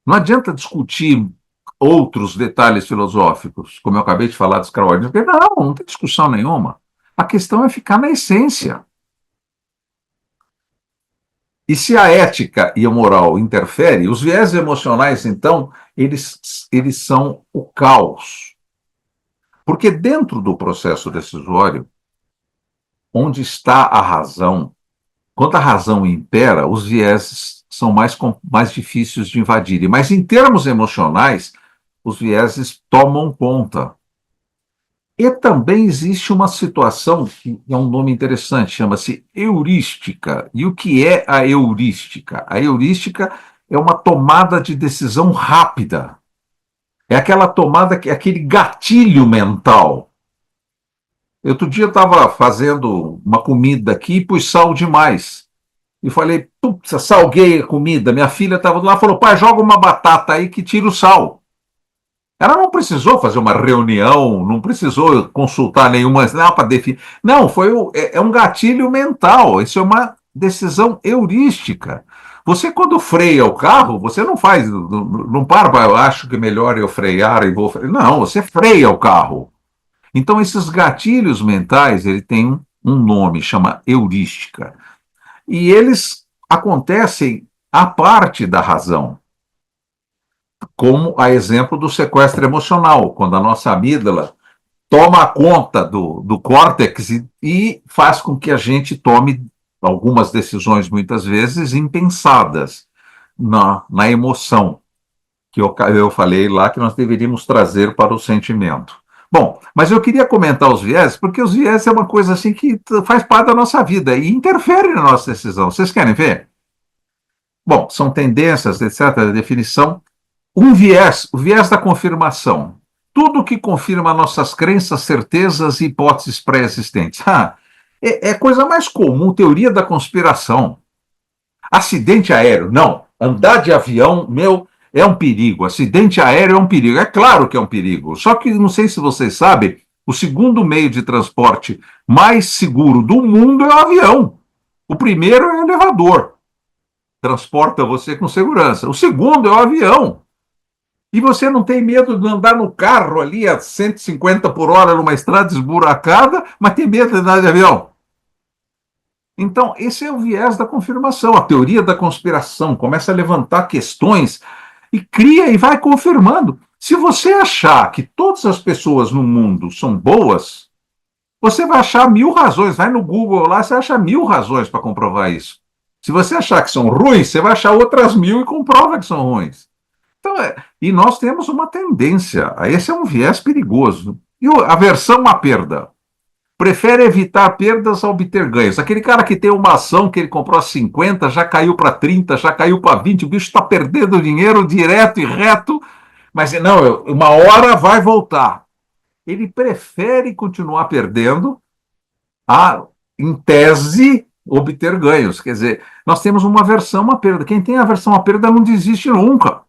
Não adianta discutir outros detalhes filosóficos, como eu acabei de falar dos Kraus. Não tem discussão nenhuma. A questão é ficar na essência. E se a ética e a moral interferem, os viés emocionais, então, eles são o caos. Porque dentro do processo decisório, onde está a razão, quando a razão impera, os vieses são mais difíceis de invadirem. Mas em termos emocionais, os vieses tomam conta. E também existe uma situação que é um nome interessante, chama-se heurística. E o que é a heurística? A heurística é uma tomada de decisão rápida. É aquela tomada, aquele gatilho mental. Outro dia eu estava fazendo uma comida aqui e pus sal demais. E falei, putz, salguei a comida. Minha filha estava lá e falou, pai, joga uma batata aí que tira o sal. Ela não precisou fazer uma reunião, não precisou consultar nenhuma para definir. Não, é um gatilho mental, isso é uma decisão heurística. Você, quando freia o carro, você não faz, não para, eu acho que é melhor eu frear e vou frear. Não, você freia o carro. Então, esses gatilhos mentais, ele tem um nome, chama heurística. E eles acontecem à parte da razão, como a exemplo do sequestro emocional, quando a nossa amígdala toma conta do córtex e faz com que a gente tome algumas decisões, muitas vezes, impensadas na emoção, que eu falei lá que nós deveríamos trazer para o sentimento. Bom, mas eu queria comentar os viés, porque os viés é uma coisa assim que faz parte da nossa vida e interfere na nossa decisão. Vocês querem ver? Bom, são tendências, etc., a definição. O viés da confirmação. Tudo que confirma nossas crenças, certezas e hipóteses pré-existentes. É coisa mais comum, teoria da conspiração. Acidente aéreo, não. Andar de avião, é um perigo. Acidente aéreo é um perigo. É claro que é um perigo. Só que, não sei se vocês sabem, o segundo meio de transporte mais seguro do mundo é o avião. O primeiro é o elevador. Transporta você com segurança. O segundo é o avião. E você não tem medo de andar no carro ali a 150 por hora numa estrada esburacada, mas tem medo de andar de avião. Então, esse é o viés da confirmação, a teoria da conspiração. Começa a levantar questões e cria e vai confirmando. Se você achar que todas as pessoas no mundo são boas, você vai achar 1000 razões. Vai no Google lá, você acha 1000 razões para comprovar isso. Se você achar que são ruins, você vai achar outras 1000 e comprova que são ruins. Então, e nós temos uma tendência, esse é um viés perigoso. E a aversão à perda. Prefere evitar perdas a obter ganhos. Aquele cara que tem uma ação que ele comprou a 50, já caiu para 30, já caiu para 20, o bicho está perdendo dinheiro direto e reto, mas não, uma hora vai voltar. Ele prefere continuar perdendo a, em tese, obter ganhos. Quer dizer, nós temos uma aversão à perda. Quem tem aversão à perda não desiste nunca.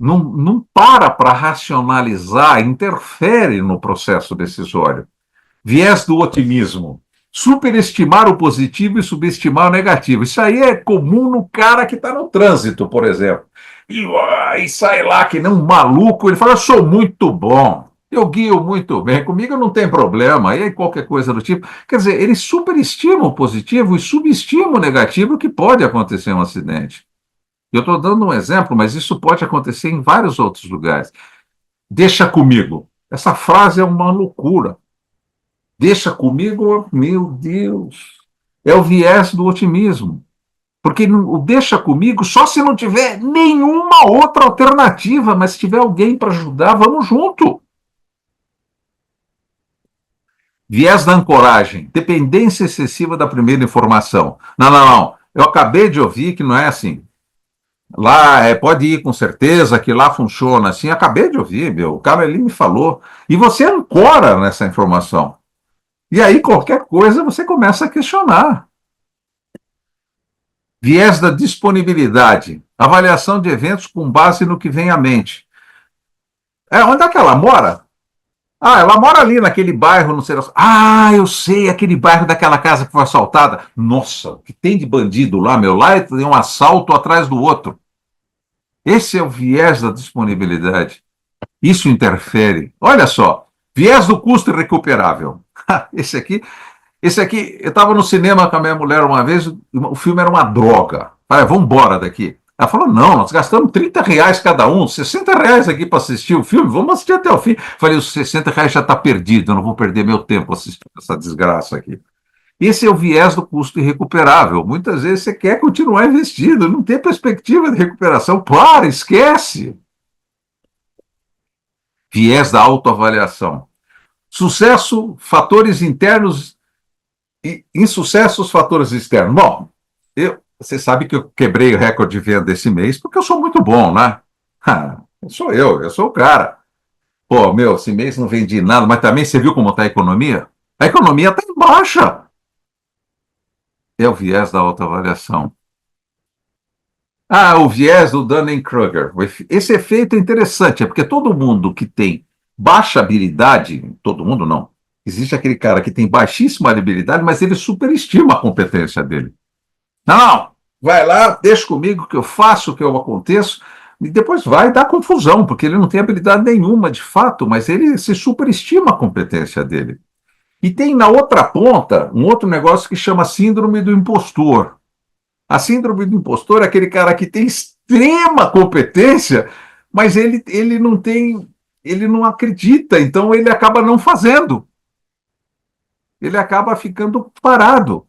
Não para racionalizar, interfere no processo decisório. Viés do otimismo. Superestimar o positivo e subestimar o negativo. Isso aí é comum no cara que está no trânsito, por exemplo. E sai lá que nem um maluco, ele fala, eu sou muito bom, eu guio muito bem, comigo não tem problema, e aí qualquer coisa do tipo. Quer dizer, ele superestima o positivo e subestima o negativo, que pode acontecer um acidente. Eu estou dando um exemplo, mas isso pode acontecer em vários outros lugares. Deixa comigo. Essa frase é uma loucura. Deixa comigo, meu Deus. É o viés do otimismo. Porque o deixa comigo só se não tiver nenhuma outra alternativa, mas se tiver alguém para ajudar, vamos junto. Viés da ancoragem. Dependência excessiva da primeira informação. Não. Eu acabei de ouvir que não é assim. Lá, pode ir com certeza que lá funciona assim. Acabei de ouvir, meu. O cara ali me falou. E você ancora nessa informação. E aí, qualquer coisa, você começa a questionar. Viés da disponibilidade. Avaliação de eventos com base no que vem à mente. Onde é que ela mora? Ah, ela mora ali naquele bairro, não sei. Ah, eu sei, aquele bairro daquela casa que foi assaltada. Nossa, o que tem de bandido lá, meu? Lá tem um assalto atrás do outro. Esse é o viés da disponibilidade. Isso interfere. Olha só, viés do custo irrecuperável. Esse aqui, eu estava no cinema com a minha mulher uma vez, o filme era uma droga. Falei, vamos embora daqui. Ela falou, não, nós gastamos R$ 30 cada um, R$ 60 aqui para assistir o filme, vamos assistir até o fim. Falei, os R$ 60 já está perdido, eu não vou perder meu tempo assistindo essa desgraça aqui. Esse é o viés do custo irrecuperável. Muitas vezes você quer continuar investindo, não tem perspectiva de recuperação. Para, esquece. Viés da autoavaliação. Sucesso, fatores internos e insucessos, fatores externos. Bom, você sabe que eu quebrei o recorde de venda esse mês porque eu sou muito bom, né? Eu sou o cara. Pô, meu, esse mês não vendi nada, mas também você viu como está a economia? A economia está em baixa. É o viés da autoavaliação. O viés do Dunning-Kruger. Esse efeito é interessante, é porque todo mundo que tem baixa habilidade, todo mundo não, existe aquele cara que tem baixíssima habilidade, mas ele superestima a competência dele. Não, vai lá, deixa comigo que eu faço, que eu aconteço, e depois vai dar confusão, porque ele não tem habilidade nenhuma de fato, mas ele se superestima a competência dele. E tem na outra ponta um outro negócio que chama síndrome do impostor. A síndrome do impostor é aquele cara que tem extrema competência, mas ele não tem, ele não acredita, então ele acaba não fazendo. Ele acaba ficando parado.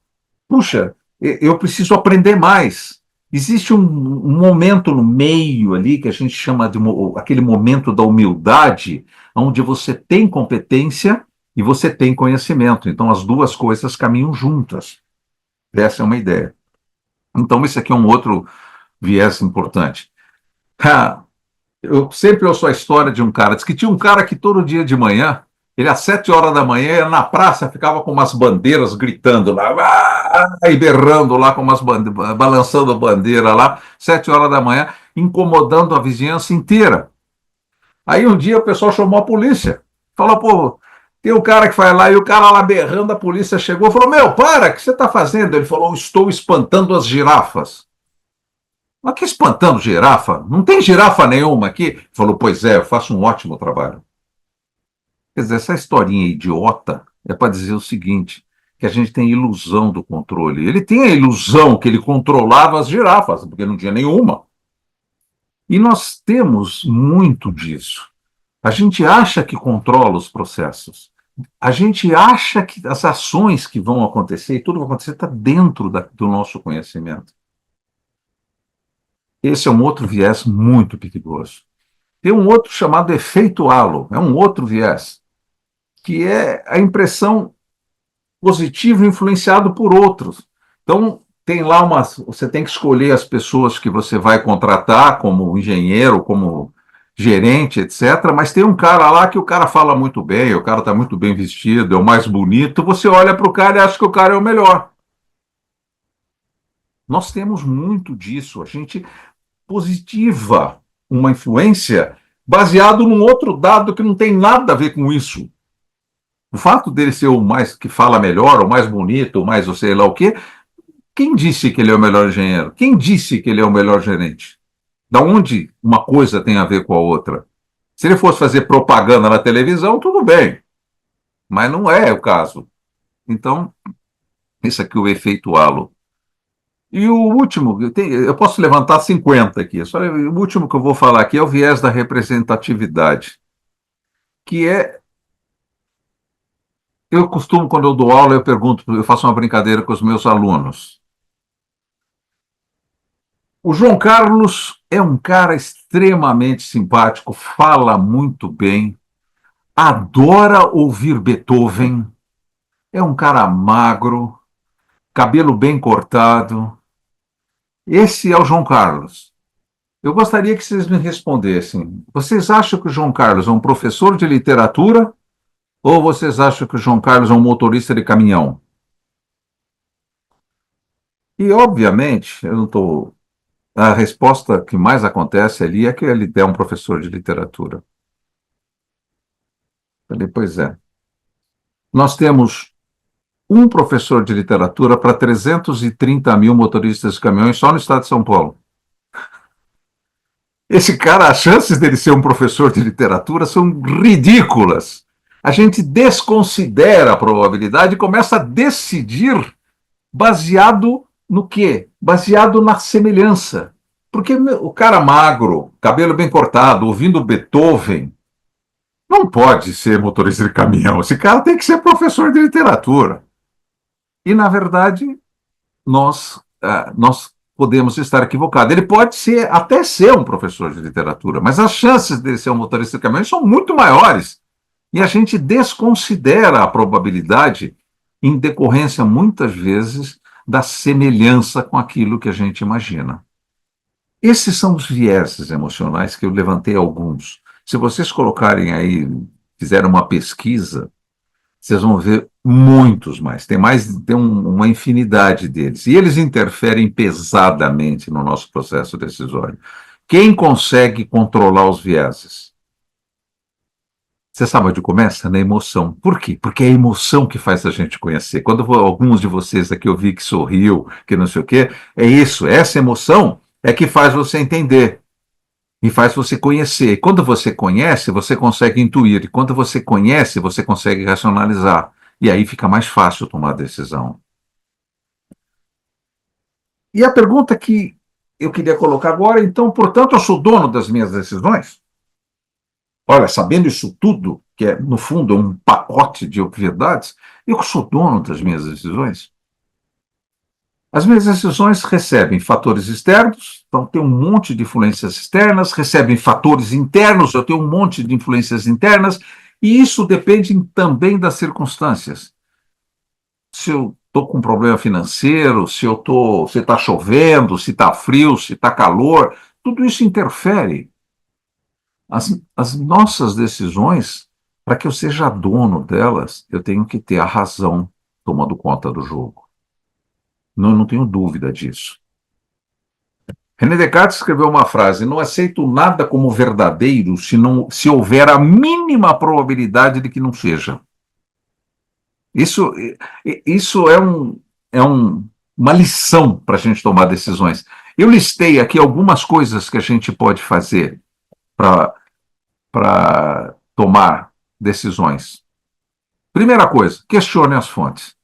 Puxa, eu preciso aprender mais. Existe um momento no meio ali que a gente chama de aquele momento da humildade, onde você tem competência e você tem conhecimento. Então as duas coisas caminham juntas. Essa é uma ideia. Então, esse aqui é um outro viés importante. Eu sempre ouço a história de um cara. Diz que tinha um cara que todo dia de manhã, ele às 7 horas da manhã, ia na praça, ficava com umas bandeiras gritando lá, e berrando lá, com umas bandeiras, balançando a bandeira lá, 7 horas da manhã, incomodando a vizinhança inteira. Aí um dia o pessoal chamou a polícia. Falou, pô, tem um cara que vai lá, e o cara lá berrando, a polícia chegou e falou, meu, para, o que você está fazendo? Ele falou, estou espantando as girafas. Mas que espantando girafa? Não tem girafa nenhuma aqui? Falou, pois é, eu faço um ótimo trabalho. Quer dizer, essa historinha idiota é para dizer o seguinte, que a gente tem ilusão do controle. Ele tem a ilusão que ele controlava as girafas, porque não tinha nenhuma. E nós temos muito disso. A gente acha que controla os processos. A gente acha que as ações que vão acontecer e tudo vai acontecer está dentro do nosso conhecimento. Esse é um outro viés muito perigoso. Tem um outro chamado efeito halo, é um outro viés, que é a impressão positiva influenciado por outros. Então, tem lá você tem que escolher as pessoas que você vai contratar como engenheiro, como gerente, etc. Mas tem um cara lá que o cara fala muito bem, o cara está muito bem vestido, é o mais bonito. Você olha para o cara e acha que o cara é o melhor. Nós temos muito disso. A gente positiva uma influência baseado num outro dado que não tem nada a ver com isso. O fato dele ser o mais que fala melhor, o mais bonito, o mais ou sei lá o quê, quem disse que ele é o melhor engenheiro? Quem disse que ele é o melhor gerente? Da onde uma coisa tem a ver com a outra? Se ele fosse fazer propaganda na televisão, tudo bem, mas não é o caso. Então, esse aqui é o efeito halo. E o último, eu posso levantar 50 aqui, só o último que eu vou falar aqui é o viés da representatividade, que é, eu costumo, quando eu dou aula, eu pergunto, eu faço uma brincadeira com os meus alunos. O João Carlos é um cara extremamente simpático, fala muito bem, adora ouvir Beethoven, é um cara magro, cabelo bem cortado. Esse é o João Carlos. Eu gostaria que vocês me respondessem. Vocês acham que o João Carlos é um professor de literatura ou vocês acham que o João Carlos é um motorista de caminhão? E, obviamente, eu não estou. A resposta que mais acontece ali é que ele é um professor de literatura. Falei, pois é. Nós temos um professor de literatura para 330 mil motoristas de caminhões só no estado de São Paulo. Esse cara, as chances dele ser um professor de literatura são ridículas. A gente desconsidera a probabilidade e começa a decidir baseado no quê? Baseado na semelhança. Porque o cara magro, cabelo bem cortado, ouvindo Beethoven, não pode ser motorista de caminhão. Esse cara tem que ser professor de literatura. E, na verdade, nós podemos estar equivocados. Ele pode ser, até ser um professor de literatura, mas as chances de ser um motorista de caminhão são muito maiores. E a gente desconsidera a probabilidade em decorrência, muitas vezes, da semelhança com aquilo que a gente imagina. Esses são os vieses emocionais que eu levantei alguns. Se vocês colocarem aí, fizerem uma pesquisa, vocês vão ver muitos mais. Tem uma infinidade deles. E eles interferem pesadamente no nosso processo decisório. Quem consegue controlar os vieses? Você sabe onde começa? Na emoção. Por quê? Porque é a emoção que faz a gente conhecer. Quando alguns de vocês aqui eu vi que sorriu, que não sei o quê, é isso. Essa emoção é que faz você entender e faz você conhecer. E quando você conhece, você consegue intuir. E quando você conhece, você consegue racionalizar. E aí fica mais fácil tomar a decisão. E a pergunta que eu queria colocar agora, então, portanto, eu sou dono das minhas decisões? Olha, sabendo isso tudo, que é, no fundo, um pacote de obviedades, eu sou dono das minhas decisões? As minhas decisões recebem fatores externos, então tem um monte de influências externas, recebem fatores internos, eu tenho um monte de influências internas, e isso depende também das circunstâncias. Se eu estou com um problema financeiro, se está chovendo, se está frio, se está calor, tudo isso interfere. As nossas decisões, para que eu seja dono delas, eu tenho que ter a razão tomando conta do jogo. Não tenho dúvida disso. René Descartes escreveu uma frase: não aceito nada como verdadeiro se houver a mínima probabilidade de que não seja. Isso uma lição para a gente tomar decisões. Eu listei aqui algumas coisas que a gente pode fazer para tomar decisões. Primeira coisa, questione as fontes.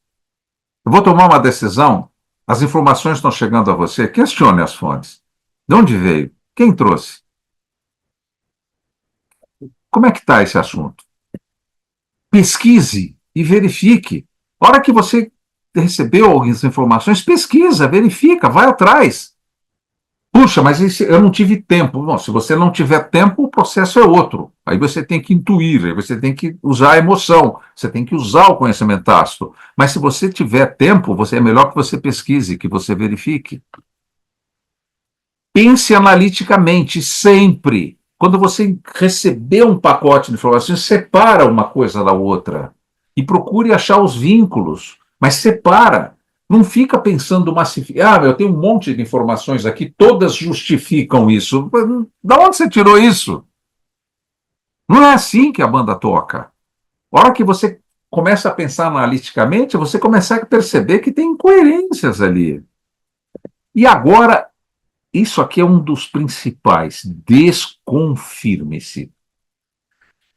Eu vou tomar uma decisão, as informações estão chegando a você, questione as fontes. De onde veio? Quem trouxe? Como é que está esse assunto? Pesquise e verifique. A hora que você recebeu algumas informações, pesquisa, verifica, vai atrás. Puxa, mas eu não tive tempo. Bom, se você não tiver tempo, o processo é outro. Aí você tem que intuir, aí você tem que usar a emoção, você tem que usar o conhecimento tácito. Mas se você tiver tempo, é melhor que você pesquise, que você verifique. Pense analiticamente, sempre. Quando você receber um pacote de informações, separa uma coisa da outra e procure achar os vínculos, mas separa. Não fica pensando massificado. Eu tenho um monte de informações aqui, todas justificam isso. Da onde você tirou isso? Não é assim que a banda toca. A hora que você começa a pensar analiticamente, você começa a perceber que tem incoerências ali. E agora, isso aqui é um dos principais. Desconfirme-se.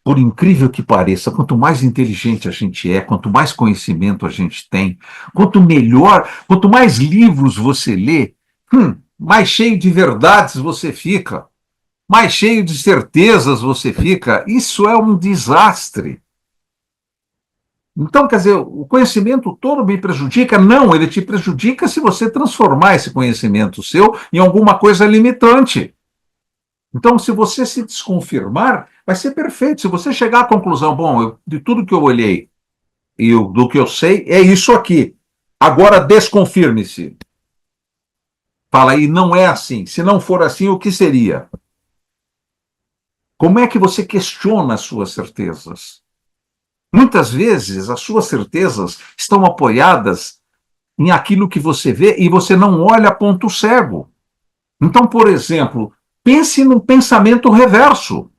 Por incrível que pareça, quanto mais inteligente a gente é, quanto mais conhecimento a gente tem, quanto melhor, quanto mais livros você lê, mais cheio de verdades você fica, mais cheio de certezas você fica. Isso é um desastre. Então, quer dizer, o conhecimento todo me prejudica? Não, ele te prejudica se você transformar esse conhecimento seu em alguma coisa limitante. Então, se você se desconfirmar, vai ser perfeito. Se você chegar à conclusão, bom, de tudo que eu olhei e do que eu sei, é isso aqui. Agora desconfirme-se. Fala aí, não é assim. Se não for assim, o que seria? Como é que você questiona as suas certezas? Muitas vezes, as suas certezas estão apoiadas em aquilo que você vê e você não olha ponto cego. Então, por exemplo, pense no pensamento reverso.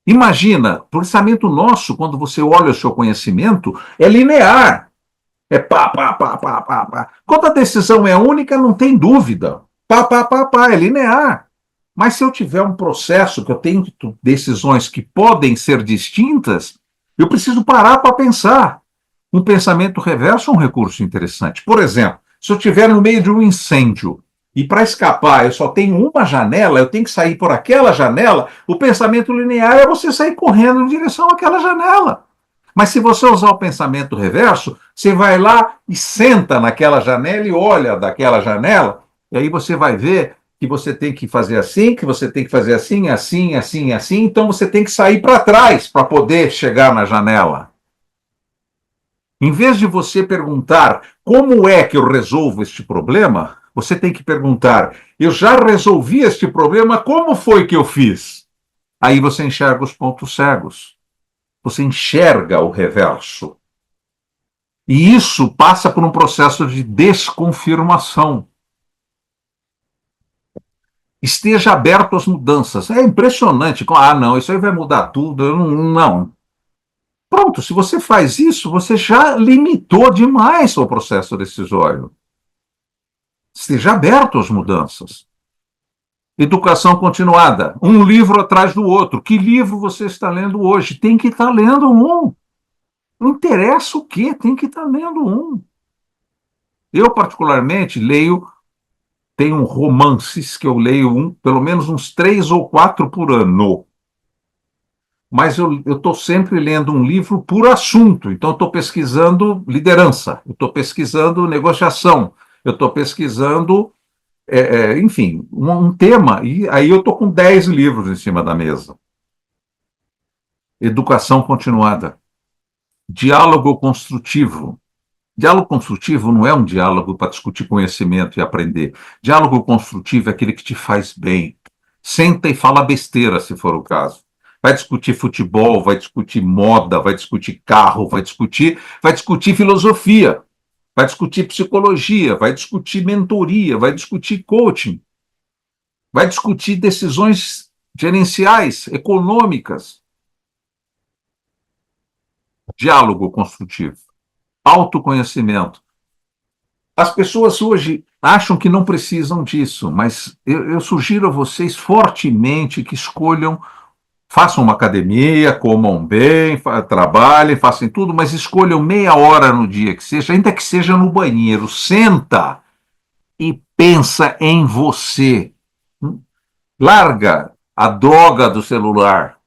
Imagina, o pensamento nosso, quando você olha o seu conhecimento, é linear. É pá, pá, pá, pá, pá, pá. Quando a decisão é única, não tem dúvida. Pá, pá, pá, pá, é linear. Mas se eu tiver um processo que eu tenho decisões que podem ser distintas, eu preciso parar para pensar. Um pensamento reverso é um recurso interessante. Por exemplo, se eu estiver no meio de um incêndio e para escapar eu só tenho uma janela, eu tenho que sair por aquela janela, o pensamento linear é você sair correndo em direção àquela janela. Mas se você usar o pensamento reverso, você vai lá e senta naquela janela e olha daquela janela, e aí você vai ver que você tem que fazer assim, que você tem que fazer assim, assim, assim, assim, então você tem que sair para trás para poder chegar na janela. Em vez de você perguntar como é que eu resolvo este problema, você tem que perguntar: eu já resolvi este problema, como foi que eu fiz? Aí você enxerga os pontos cegos, você enxerga o reverso. E isso passa por um processo de desconfirmação. Esteja aberto às mudanças. É impressionante. Ah, não, isso aí vai mudar tudo. Não. Pronto, se você faz isso, você já limitou demais o processo decisório. Esteja aberto às mudanças. Educação continuada. Um livro atrás do outro. Que livro você está lendo hoje? Tem que estar lendo um. Não interessa o quê, tem que estar lendo um. Eu, particularmente, tenho romances que eu leio pelo menos uns 3 ou 4 por ano. Mas eu estou sempre lendo um livro por assunto. Então, estou pesquisando liderança, eu estou pesquisando negociação, eu estou pesquisando enfim, um tema, e aí eu estou com 10 livros em cima da mesa. Educação continuada. Diálogo construtivo. Diálogo construtivo não é um diálogo para discutir conhecimento e aprender. Diálogo construtivo é aquele que te faz bem. Senta e fala besteira, se for o caso. Vai discutir futebol, vai discutir moda, vai discutir carro, vai discutir filosofia, vai discutir psicologia, vai discutir mentoria, vai discutir coaching. Vai discutir decisões gerenciais, econômicas, diálogo construtivo, autoconhecimento. As pessoas hoje acham que não precisam disso, mas eu sugiro a vocês fortemente que escolham, façam uma academia, comam bem, trabalhem, façam tudo, mas escolham meia hora no dia que seja, ainda que seja no banheiro, senta e pensa em você. Larga a droga do celular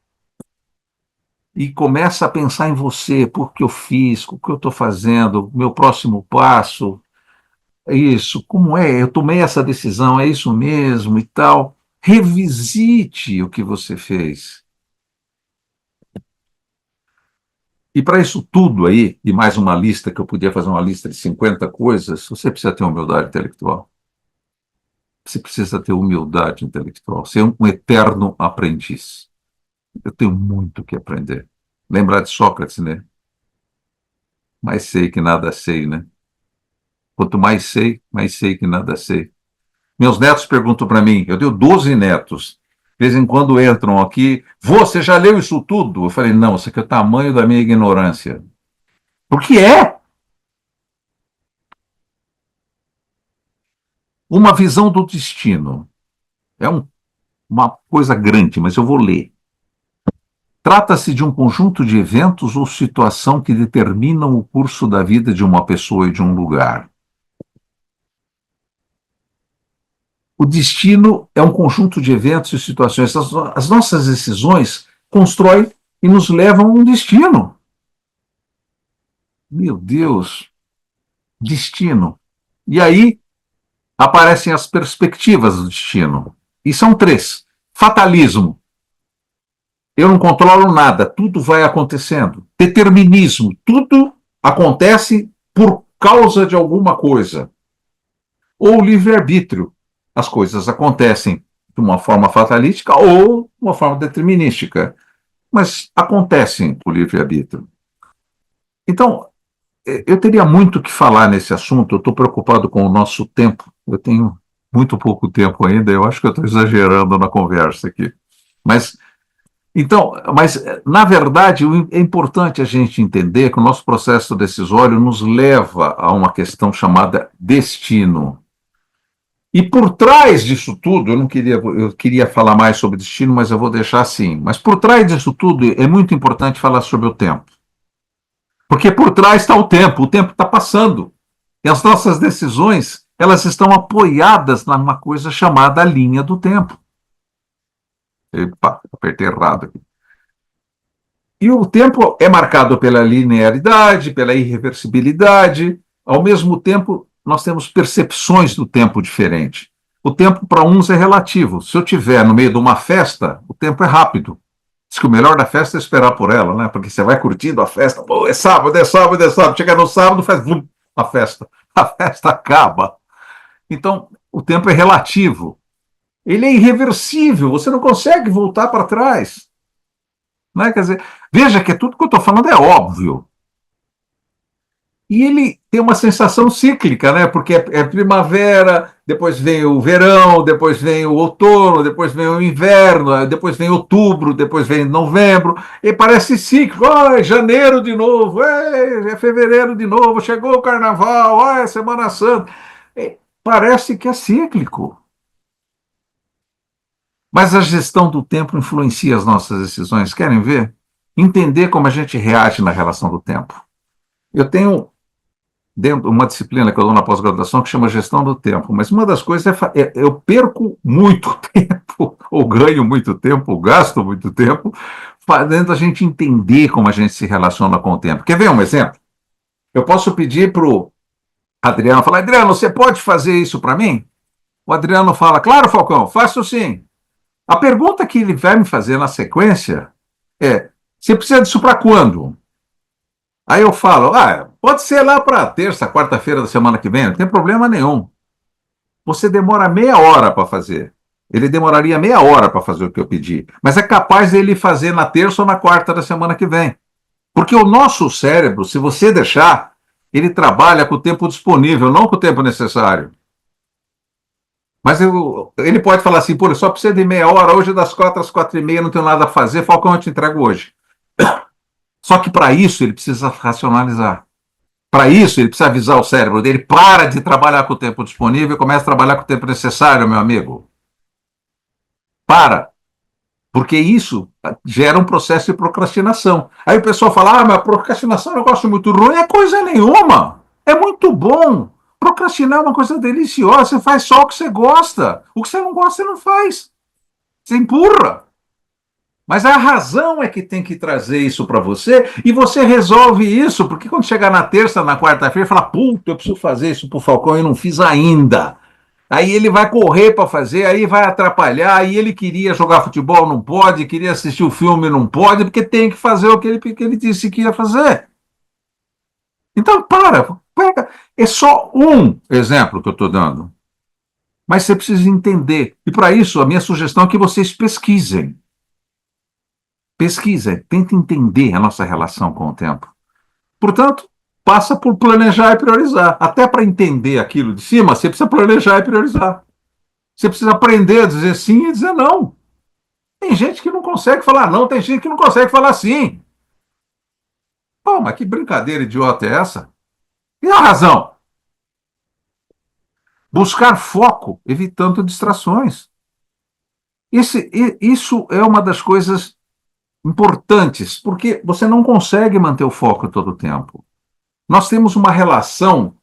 e começa a pensar em você, por que eu fiz, o que eu estou fazendo, meu próximo passo, é isso, como é, eu tomei essa decisão, é isso mesmo e tal. Revisite o que você fez. E para isso tudo aí, e mais uma lista, que eu podia fazer uma lista de 50 coisas, você precisa ter humildade intelectual. Você precisa ter humildade intelectual, ser um eterno aprendiz. Eu tenho muito que aprender. Lembrar de Sócrates, né? Mais sei que nada sei, né? Quanto mais sei que nada sei. Meus netos perguntam para mim, eu tenho 12 netos, de vez em quando entram aqui, você já leu isso tudo? Eu falei, não, isso aqui é o tamanho da minha ignorância. Porque é uma visão do destino. É uma coisa grande, mas eu vou ler. Trata-se de um conjunto de eventos ou situação que determinam o curso da vida de uma pessoa e de um lugar. O destino é um conjunto de eventos e situações. As nossas decisões constroem e nos levam a um destino. Meu Deus, destino. E aí aparecem as perspectivas do destino. E são 3. Fatalismo. Eu não controlo nada, tudo vai acontecendo. Determinismo. Tudo acontece por causa de alguma coisa. ou o livre-arbítrio. As coisas acontecem de uma forma fatalística ou de uma forma determinística, mas acontecem por livre-arbítrio. Então, eu teria muito que falar nesse assunto, eu estou preocupado com o nosso tempo, eu tenho muito pouco tempo ainda, eu acho que eu estou exagerando na conversa aqui. Mas, mas, na verdade, é importante a gente entender que o nosso processo decisório nos leva a uma questão chamada destino. E por trás disso tudo, eu queria falar mais sobre destino, mas eu vou deixar assim. Mas por trás disso tudo, é muito importante falar sobre o tempo. Porque por trás está o tempo está passando. E as nossas decisões, elas estão apoiadas numa coisa chamada linha do tempo. Epa, apertei errado aqui. E o tempo é marcado pela linearidade, pela irreversibilidade. Ao mesmo tempo, nós temos percepções do tempo diferente. O tempo para uns é relativo. Se eu estiver no meio de uma festa, o tempo é rápido. Diz que o melhor da festa é esperar por ela, né? Porque você vai curtindo a festa. Pô, é sábado, é sábado, é sábado. Chega no sábado, faz a festa. A festa acaba. Então, o tempo é relativo. Ele é irreversível. Você não consegue voltar para trás. Né? Quer dizer, veja que tudo que eu estou falando é óbvio. E ele tem uma sensação cíclica, né? Porque é primavera, depois vem o verão, depois vem o outono, depois vem o inverno, depois vem outubro, depois vem novembro, e parece cíclico. Oh, é janeiro de novo, é fevereiro de novo, chegou o carnaval, oh, é Semana Santa. Parece que é cíclico. Mas a gestão do tempo influencia as nossas decisões. Querem ver? Entender como a gente reage na relação do tempo. Eu tenho dentro uma disciplina que eu dou na pós-graduação que chama gestão do tempo, mas uma das coisas é eu perco muito tempo, ou ganho muito tempo, ou gasto muito tempo, fazendo a gente entender como a gente se relaciona com o tempo. Quer ver um exemplo? Eu posso pedir para o Adriano, falar, Adriano, você pode fazer isso para mim? O Adriano fala, claro, Falcão, faço sim. A pergunta que ele vai me fazer na sequência é, você precisa disso para quando? Aí eu falo, pode ser lá para terça, quarta-feira da semana que vem, não tem problema nenhum. Você demora meia hora para fazer. Ele demoraria meia hora para fazer o que eu pedi, mas é capaz dele fazer na terça ou na quarta da semana que vem. Porque o nosso cérebro, se você deixar, ele trabalha com o tempo disponível, não com o tempo necessário. Mas ele pode falar assim, pô, só precisa de meia hora, hoje das 4 às 4h30 não tenho nada a fazer, Falcão, eu te entrego hoje. Só que para isso ele precisa racionalizar. Para isso ele precisa avisar o cérebro dele, para de trabalhar com o tempo disponível e começa a trabalhar com o tempo necessário, meu amigo. Para. Porque isso gera um processo de procrastinação. Aí o pessoal fala, mas procrastinação é um negócio muito ruim. É coisa nenhuma. É muito bom. Procrastinar é uma coisa deliciosa. Você faz só o que você gosta. O que você não gosta, você não faz. Você empurra. Mas a razão é que tem que trazer isso para você e você resolve isso, porque quando chegar na terça, na quarta-feira, fala, puta, eu preciso fazer isso pro Falcão e não fiz ainda. Aí ele vai correr para fazer, aí vai atrapalhar, aí ele queria jogar futebol, não pode, queria assistir o filme, não pode, porque tem que fazer o que ele disse que ia fazer. Então, pega. É só um exemplo que eu estou dando. Mas você precisa entender. E para isso, a minha sugestão é que vocês pesquisem. Pesquisa, tenta entender a nossa relação com o tempo. Portanto, passa por planejar e priorizar. Até para entender aquilo de cima, você precisa planejar e priorizar. Você precisa aprender a dizer sim e dizer não. Tem gente que não consegue falar não, tem gente que não consegue falar sim. Pô, mas que brincadeira idiota é essa? E a razão? Buscar foco, evitando distrações. Isso é uma das coisas importantes, porque você não consegue manter o foco todo o tempo. Nós temos uma relação,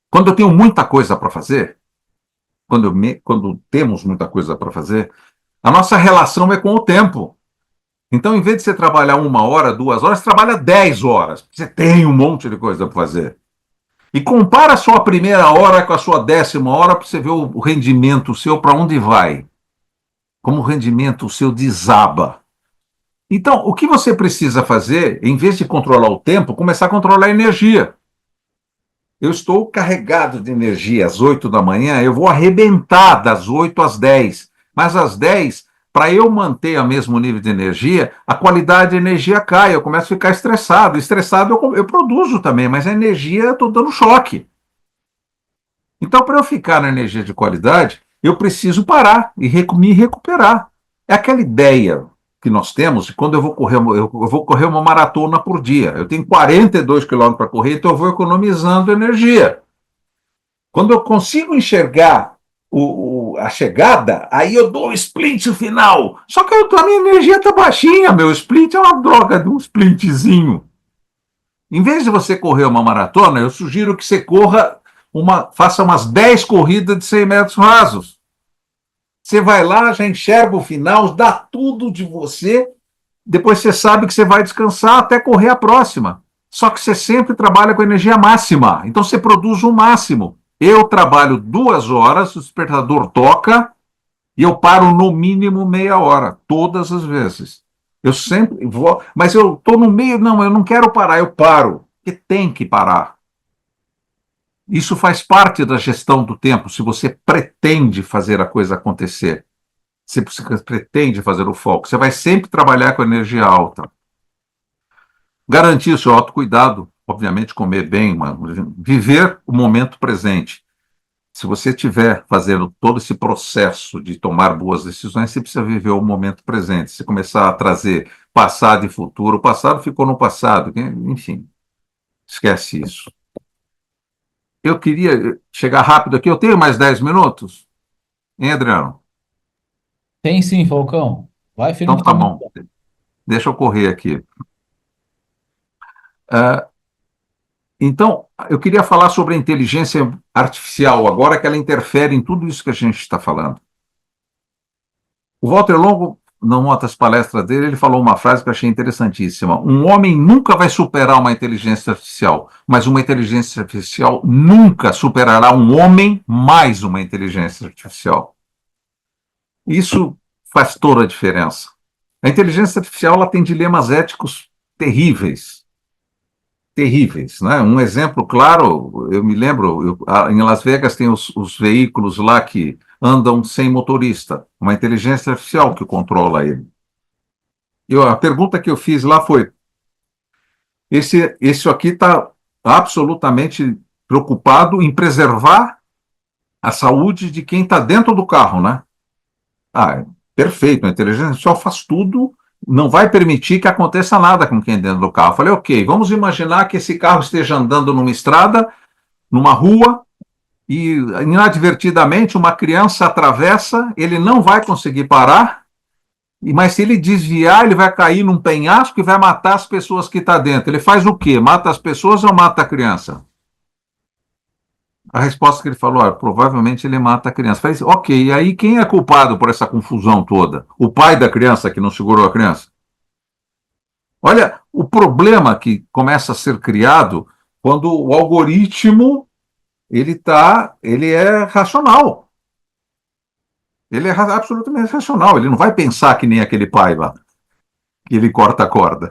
quando eu tenho muita coisa para fazer, quando temos muita coisa para fazer, a nossa relação é com o tempo. Então, em vez de você trabalhar 1 hora, 2 horas, você trabalha 10 horas. Você tem um monte de coisa para fazer. E compara a sua primeira hora com a sua 10ª hora para você ver o rendimento seu, para onde vai. Como o rendimento seu desaba. Então, o que você precisa fazer, em vez de controlar o tempo, começar a controlar a energia. eu estou carregado de energia às 8 da manhã, eu vou arrebentar das 8 às 10. Mas às 10, para eu manter o mesmo nível de energia, a qualidade de energia cai, eu começo a ficar estressado. Estressado eu produzo também, mas a energia eu estou dando choque. Então, para eu ficar na energia de qualidade, eu preciso parar e me recuperar. É aquela ideia que nós temos de quando eu vou correr uma maratona por dia. Eu tenho 42 quilômetros para correr, então eu vou economizando energia. Quando eu consigo enxergar a chegada, aí eu dou o sprint final. Só que a minha energia está baixinha, meu sprint é uma droga de um sprintzinho. Em vez de você correr uma maratona, eu sugiro que você faça umas 10 corridas de 100 metros rasos. Você vai lá, já enxerga o final, dá tudo de você, depois você sabe que você vai descansar até correr a próxima. Só que você sempre trabalha com energia máxima, então você produz o máximo. Eu trabalho 2 horas, o despertador toca e eu paro no mínimo meia hora, todas as vezes. Eu sempre vou, mas eu estou no meio, não, eu não quero parar, eu paro, porque tem que parar. Isso faz parte da gestão do tempo, se você pretende fazer a coisa acontecer. Se você pretende fazer o foco, você vai sempre trabalhar com energia alta. Garantir o seu autocuidado, obviamente comer bem, viver o momento presente. Se você estiver fazendo todo esse processo de tomar boas decisões, você precisa viver o momento presente. Se começar a trazer passado e futuro, o passado ficou no passado, enfim, esquece isso. Eu queria chegar rápido aqui, eu tenho mais 10 minutos? Hein, Adriano?
Tem sim, Falcão. Vai firme
Então
que
tá
tá muito
bom,
bom.
deixa eu correr aqui. Uh, então, eu queria falar sobre a inteligência artificial, agora que ela interfere em tudo isso que a gente está falando. O Walter Longo, numa das palestras dele, ele falou uma frase que eu achei interessantíssima. Um homem nunca vai superar uma inteligência artificial, mas uma inteligência artificial nunca superará um homem mais uma inteligência artificial. Isso faz toda a diferença. A inteligência artificial ela tem dilemas éticos terríveis, terríveis, né? Um exemplo claro, eu me lembro, em Las Vegas tem os veículos lá que andam sem motorista, uma inteligência artificial que controla ele. E a pergunta que eu fiz lá foi: esse aqui está absolutamente preocupado em preservar a saúde de quem está dentro do carro, né? Ah, perfeito, a inteligência artificial faz tudo, não vai permitir que aconteça nada com quem é dentro do carro. Eu falei, ok, vamos imaginar que esse carro esteja andando numa estrada, numa rua, e inadvertidamente uma criança atravessa, ele não vai conseguir parar, mas se ele desviar, ele vai cair num penhasco e vai matar as pessoas que estão dentro. Ele faz o quê? Mata as pessoas ou mata a criança? A resposta que ele falou, provavelmente ele mata a criança. Falei, ok, e aí quem é culpado por essa confusão toda? O pai da criança que não segurou a criança? Olha o problema que começa a ser criado quando o algoritmo ele é racional. Ele é absolutamente racional. Ele não vai pensar que nem aquele pai lá, que ele corta a corda.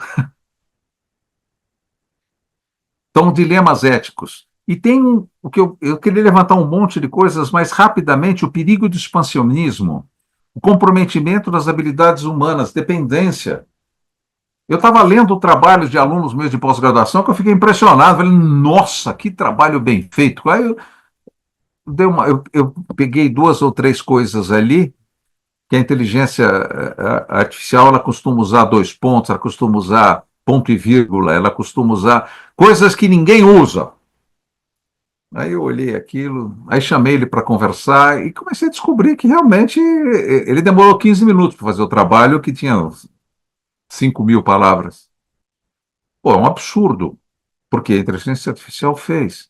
Então, dilemas éticos. E tem o que eu queria levantar um monte de coisas, mas rapidamente, o perigo do expansionismo, o comprometimento das habilidades humanas, dependência. Eu estava lendo o trabalho de alunos meus de pós-graduação que eu fiquei impressionado. Falei, nossa, que trabalho bem feito. Aí eu peguei 2 ou 3 coisas ali, que a inteligência artificial ela costuma usar 2 pontos, ela costuma usar ponto e vírgula, ela costuma usar coisas que ninguém usa. Aí eu olhei aquilo, aí chamei ele para conversar e comecei a descobrir que realmente ele demorou 15 minutos para fazer o trabalho que tinha 5.000 palavras. Pô, é um absurdo, porque a inteligência artificial fez.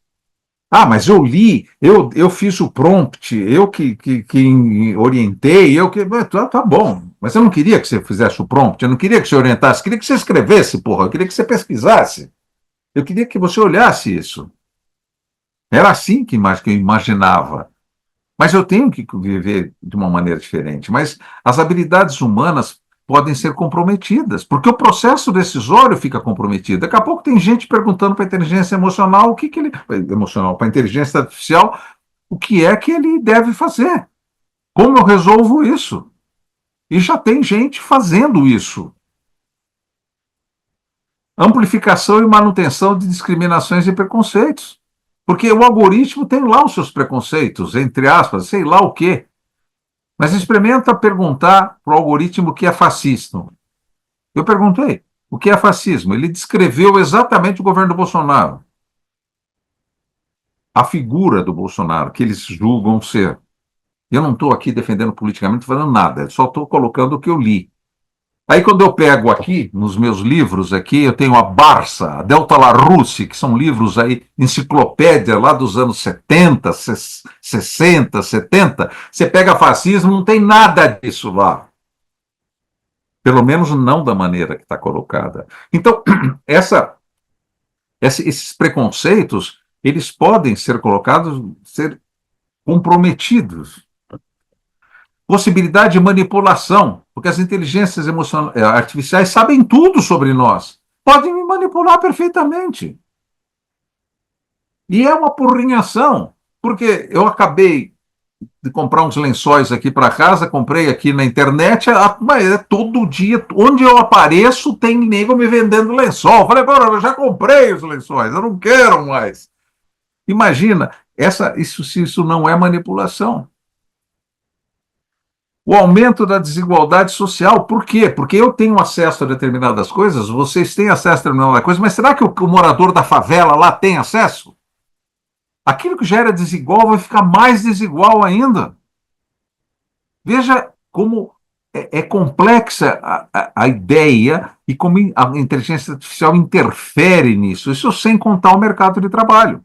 Ah, mas eu li, eu fiz o prompt, eu que orientei, eu que. Tá bom, mas eu não queria que você fizesse o prompt, eu não queria que você orientasse, eu queria que você escrevesse, porra, eu queria que você pesquisasse, eu queria que você olhasse isso. Era assim que eu imaginava. Mas eu tenho que viver de uma maneira diferente. Mas as habilidades humanas, podem ser comprometidas, porque o processo decisório fica comprometido. Daqui a pouco tem gente perguntando para a inteligência emocional para a inteligência artificial, o que é que ele deve fazer? Como eu resolvo isso? E já tem gente fazendo isso. Amplificação e manutenção de discriminações e preconceitos. Porque o algoritmo tem lá os seus preconceitos, entre aspas, sei lá o quê. Mas experimenta perguntar para o algoritmo o que é fascista. Eu perguntei, o que é fascismo? Ele descreveu exatamente o governo do Bolsonaro. A figura do Bolsonaro, que eles julgam ser. Eu não estou aqui defendendo politicamente, falando nada, só estou colocando o que eu li. Aí quando eu pego aqui, nos meus livros aqui, eu tenho a Barça, a Delta Larousse, que são livros aí, enciclopédia lá dos anos 70, 60, 70. Você pega fascismo, não tem nada disso lá. Pelo menos não da maneira que está colocada. Então, esses preconceitos, eles podem ser colocados, ser comprometidos. Possibilidade de manipulação, porque as inteligências artificiais sabem tudo sobre nós. Podem me manipular perfeitamente. E é uma porrinhação, porque eu acabei de comprar uns lençóis aqui para casa, comprei aqui na internet, mas todo dia, onde eu apareço, tem nego me vendendo lençol. Falei, eu já comprei os lençóis, eu não quero mais. Imagina, isso não é manipulação. O aumento da desigualdade social, por quê? Porque eu tenho acesso a determinadas coisas, vocês têm acesso a determinadas coisas, mas será que o morador da favela lá tem acesso? Aquilo que já era desigual vai ficar mais desigual ainda. Veja como é complexa a ideia e como a inteligência artificial interfere nisso. Isso sem contar o mercado de trabalho.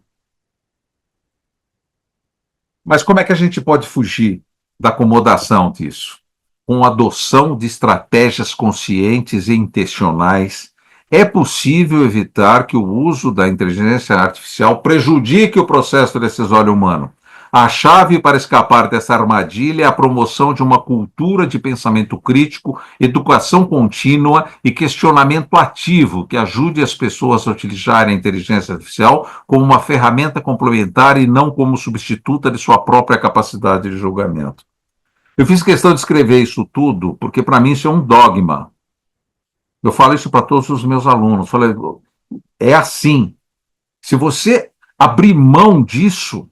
Mas como é que a gente pode fugir da acomodação disso? Com a adoção de estratégias conscientes e intencionais, é possível evitar que o uso da inteligência artificial prejudique o processo decisório humano. A chave para escapar dessa armadilha é a promoção de uma cultura de pensamento crítico, educação contínua e questionamento ativo que ajude as pessoas a utilizarem a inteligência artificial como uma ferramenta complementar e não como substituta de sua própria capacidade de julgamento. Eu fiz questão de escrever isso tudo porque, para mim, isso é um dogma. Eu falo isso para todos os meus alunos. Falei, é assim. Se você abrir mão disso,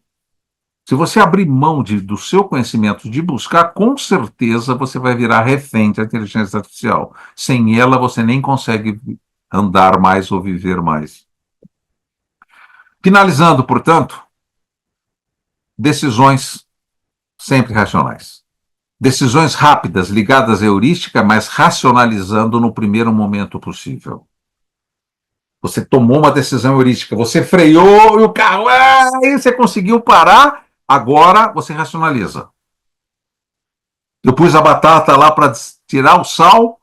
se você abrir mão do seu conhecimento, de buscar, com certeza você vai virar refém da inteligência artificial. Sem ela, você nem consegue andar mais ou viver mais. Finalizando, portanto, decisões sempre racionais. Decisões rápidas, ligadas à heurística, mas racionalizando no primeiro momento possível. Você tomou uma decisão heurística, você freou e o carro, aí você conseguiu parar, agora você racionaliza. Eu pus a batata lá para tirar o sal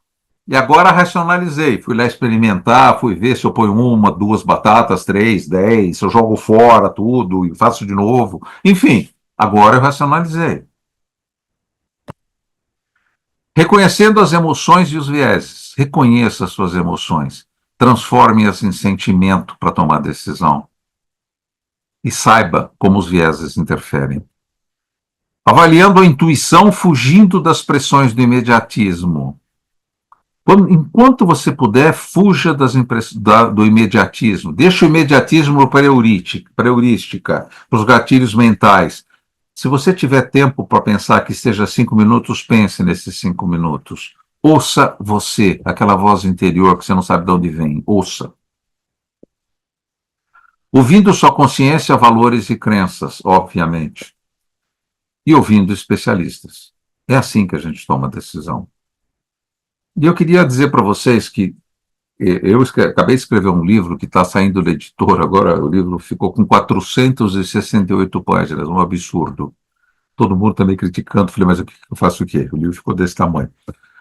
e agora racionalizei. Fui lá experimentar, fui ver se eu ponho 1, 2 batatas, 3, 10, se eu jogo fora tudo e faço de novo. Enfim, agora eu racionalizei. Reconhecendo as emoções e os vieses. Reconheça as suas emoções. Transforme-as em sentimento para tomar decisão. E saiba como os vieses interferem. Avaliando a intuição, fugindo das pressões do imediatismo. Enquanto você puder, fuja do imediatismo. Deixa o imediatismo para a heurística, para os gatilhos mentais. Se você tiver tempo para pensar que esteja 5 minutos, pense nesses 5 minutos. Ouça você, aquela voz interior que você não sabe de onde vem. Ouça. Ouvindo sua consciência, valores e crenças, obviamente. E ouvindo especialistas. É assim que a gente toma decisão. E eu queria dizer para vocês que eu acabei de escrever um livro que está saindo da editora agora, o livro ficou com 468 páginas, um absurdo. Todo mundo também criticando, falei, mas o que eu faço o quê? O livro ficou desse tamanho.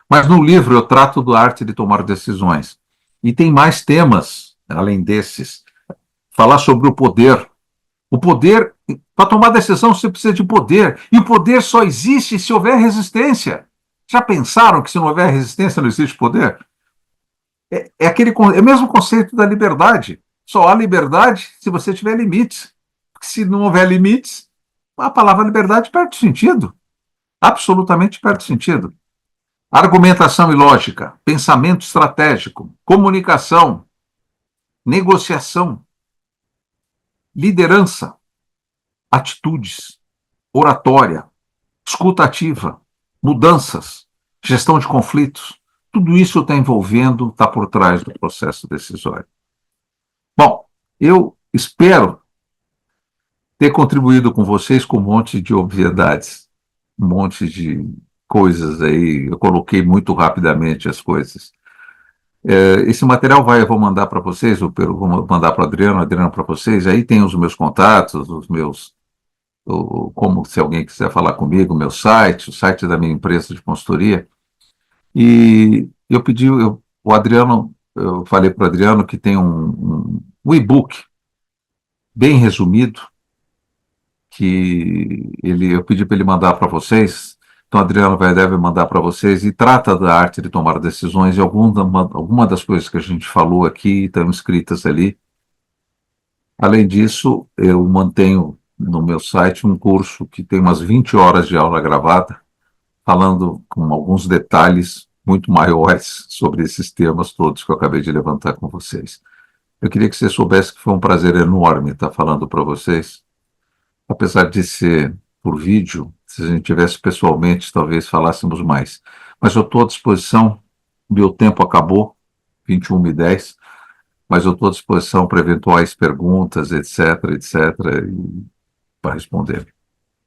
Mas no livro eu trato da arte de tomar decisões. E tem mais temas, além desses. Falar sobre o poder. O poder, para tomar decisão, você precisa de poder. E o poder só existe se houver resistência. Já pensaram que se não houver resistência não existe poder? É o mesmo conceito da liberdade. Só há liberdade se você tiver limites. Se não houver limites, a palavra liberdade perde sentido. Absolutamente perde sentido. Argumentação e lógica, pensamento estratégico, comunicação, negociação, liderança, atitudes, oratória, escuta ativa, mudanças, gestão de conflitos. Tudo isso está envolvendo, está por trás do processo decisório. Bom, eu espero ter contribuído com vocês com um monte de obviedades, um monte de coisas aí. Eu coloquei muito rapidamente as coisas. Esse material eu vou mandar para vocês, vou mandar para o Adriano para vocês. Aí tem os meus contatos, como se alguém quiser falar comigo, meu site, o site da minha empresa de consultoria. E o Adriano, eu falei para o Adriano que tem um e-book bem resumido, que eu pedi para ele mandar para vocês. Então, Adriano deve mandar para vocês, e trata da arte de tomar decisões, e alguma das coisas que a gente falou aqui estão escritas ali. Além disso, eu mantenho no meu site um curso que tem umas 20 horas de aula gravada, falando com alguns detalhes muito maiores sobre esses temas todos que eu acabei de levantar com vocês. Eu queria que você soubesse que foi um prazer enorme estar falando para vocês. Apesar de ser por vídeo, se a gente tivesse pessoalmente, talvez falássemos mais. Mas eu estou à disposição, meu tempo acabou, 21h10, mas eu estou à disposição para eventuais perguntas, etc., etc., e para responder.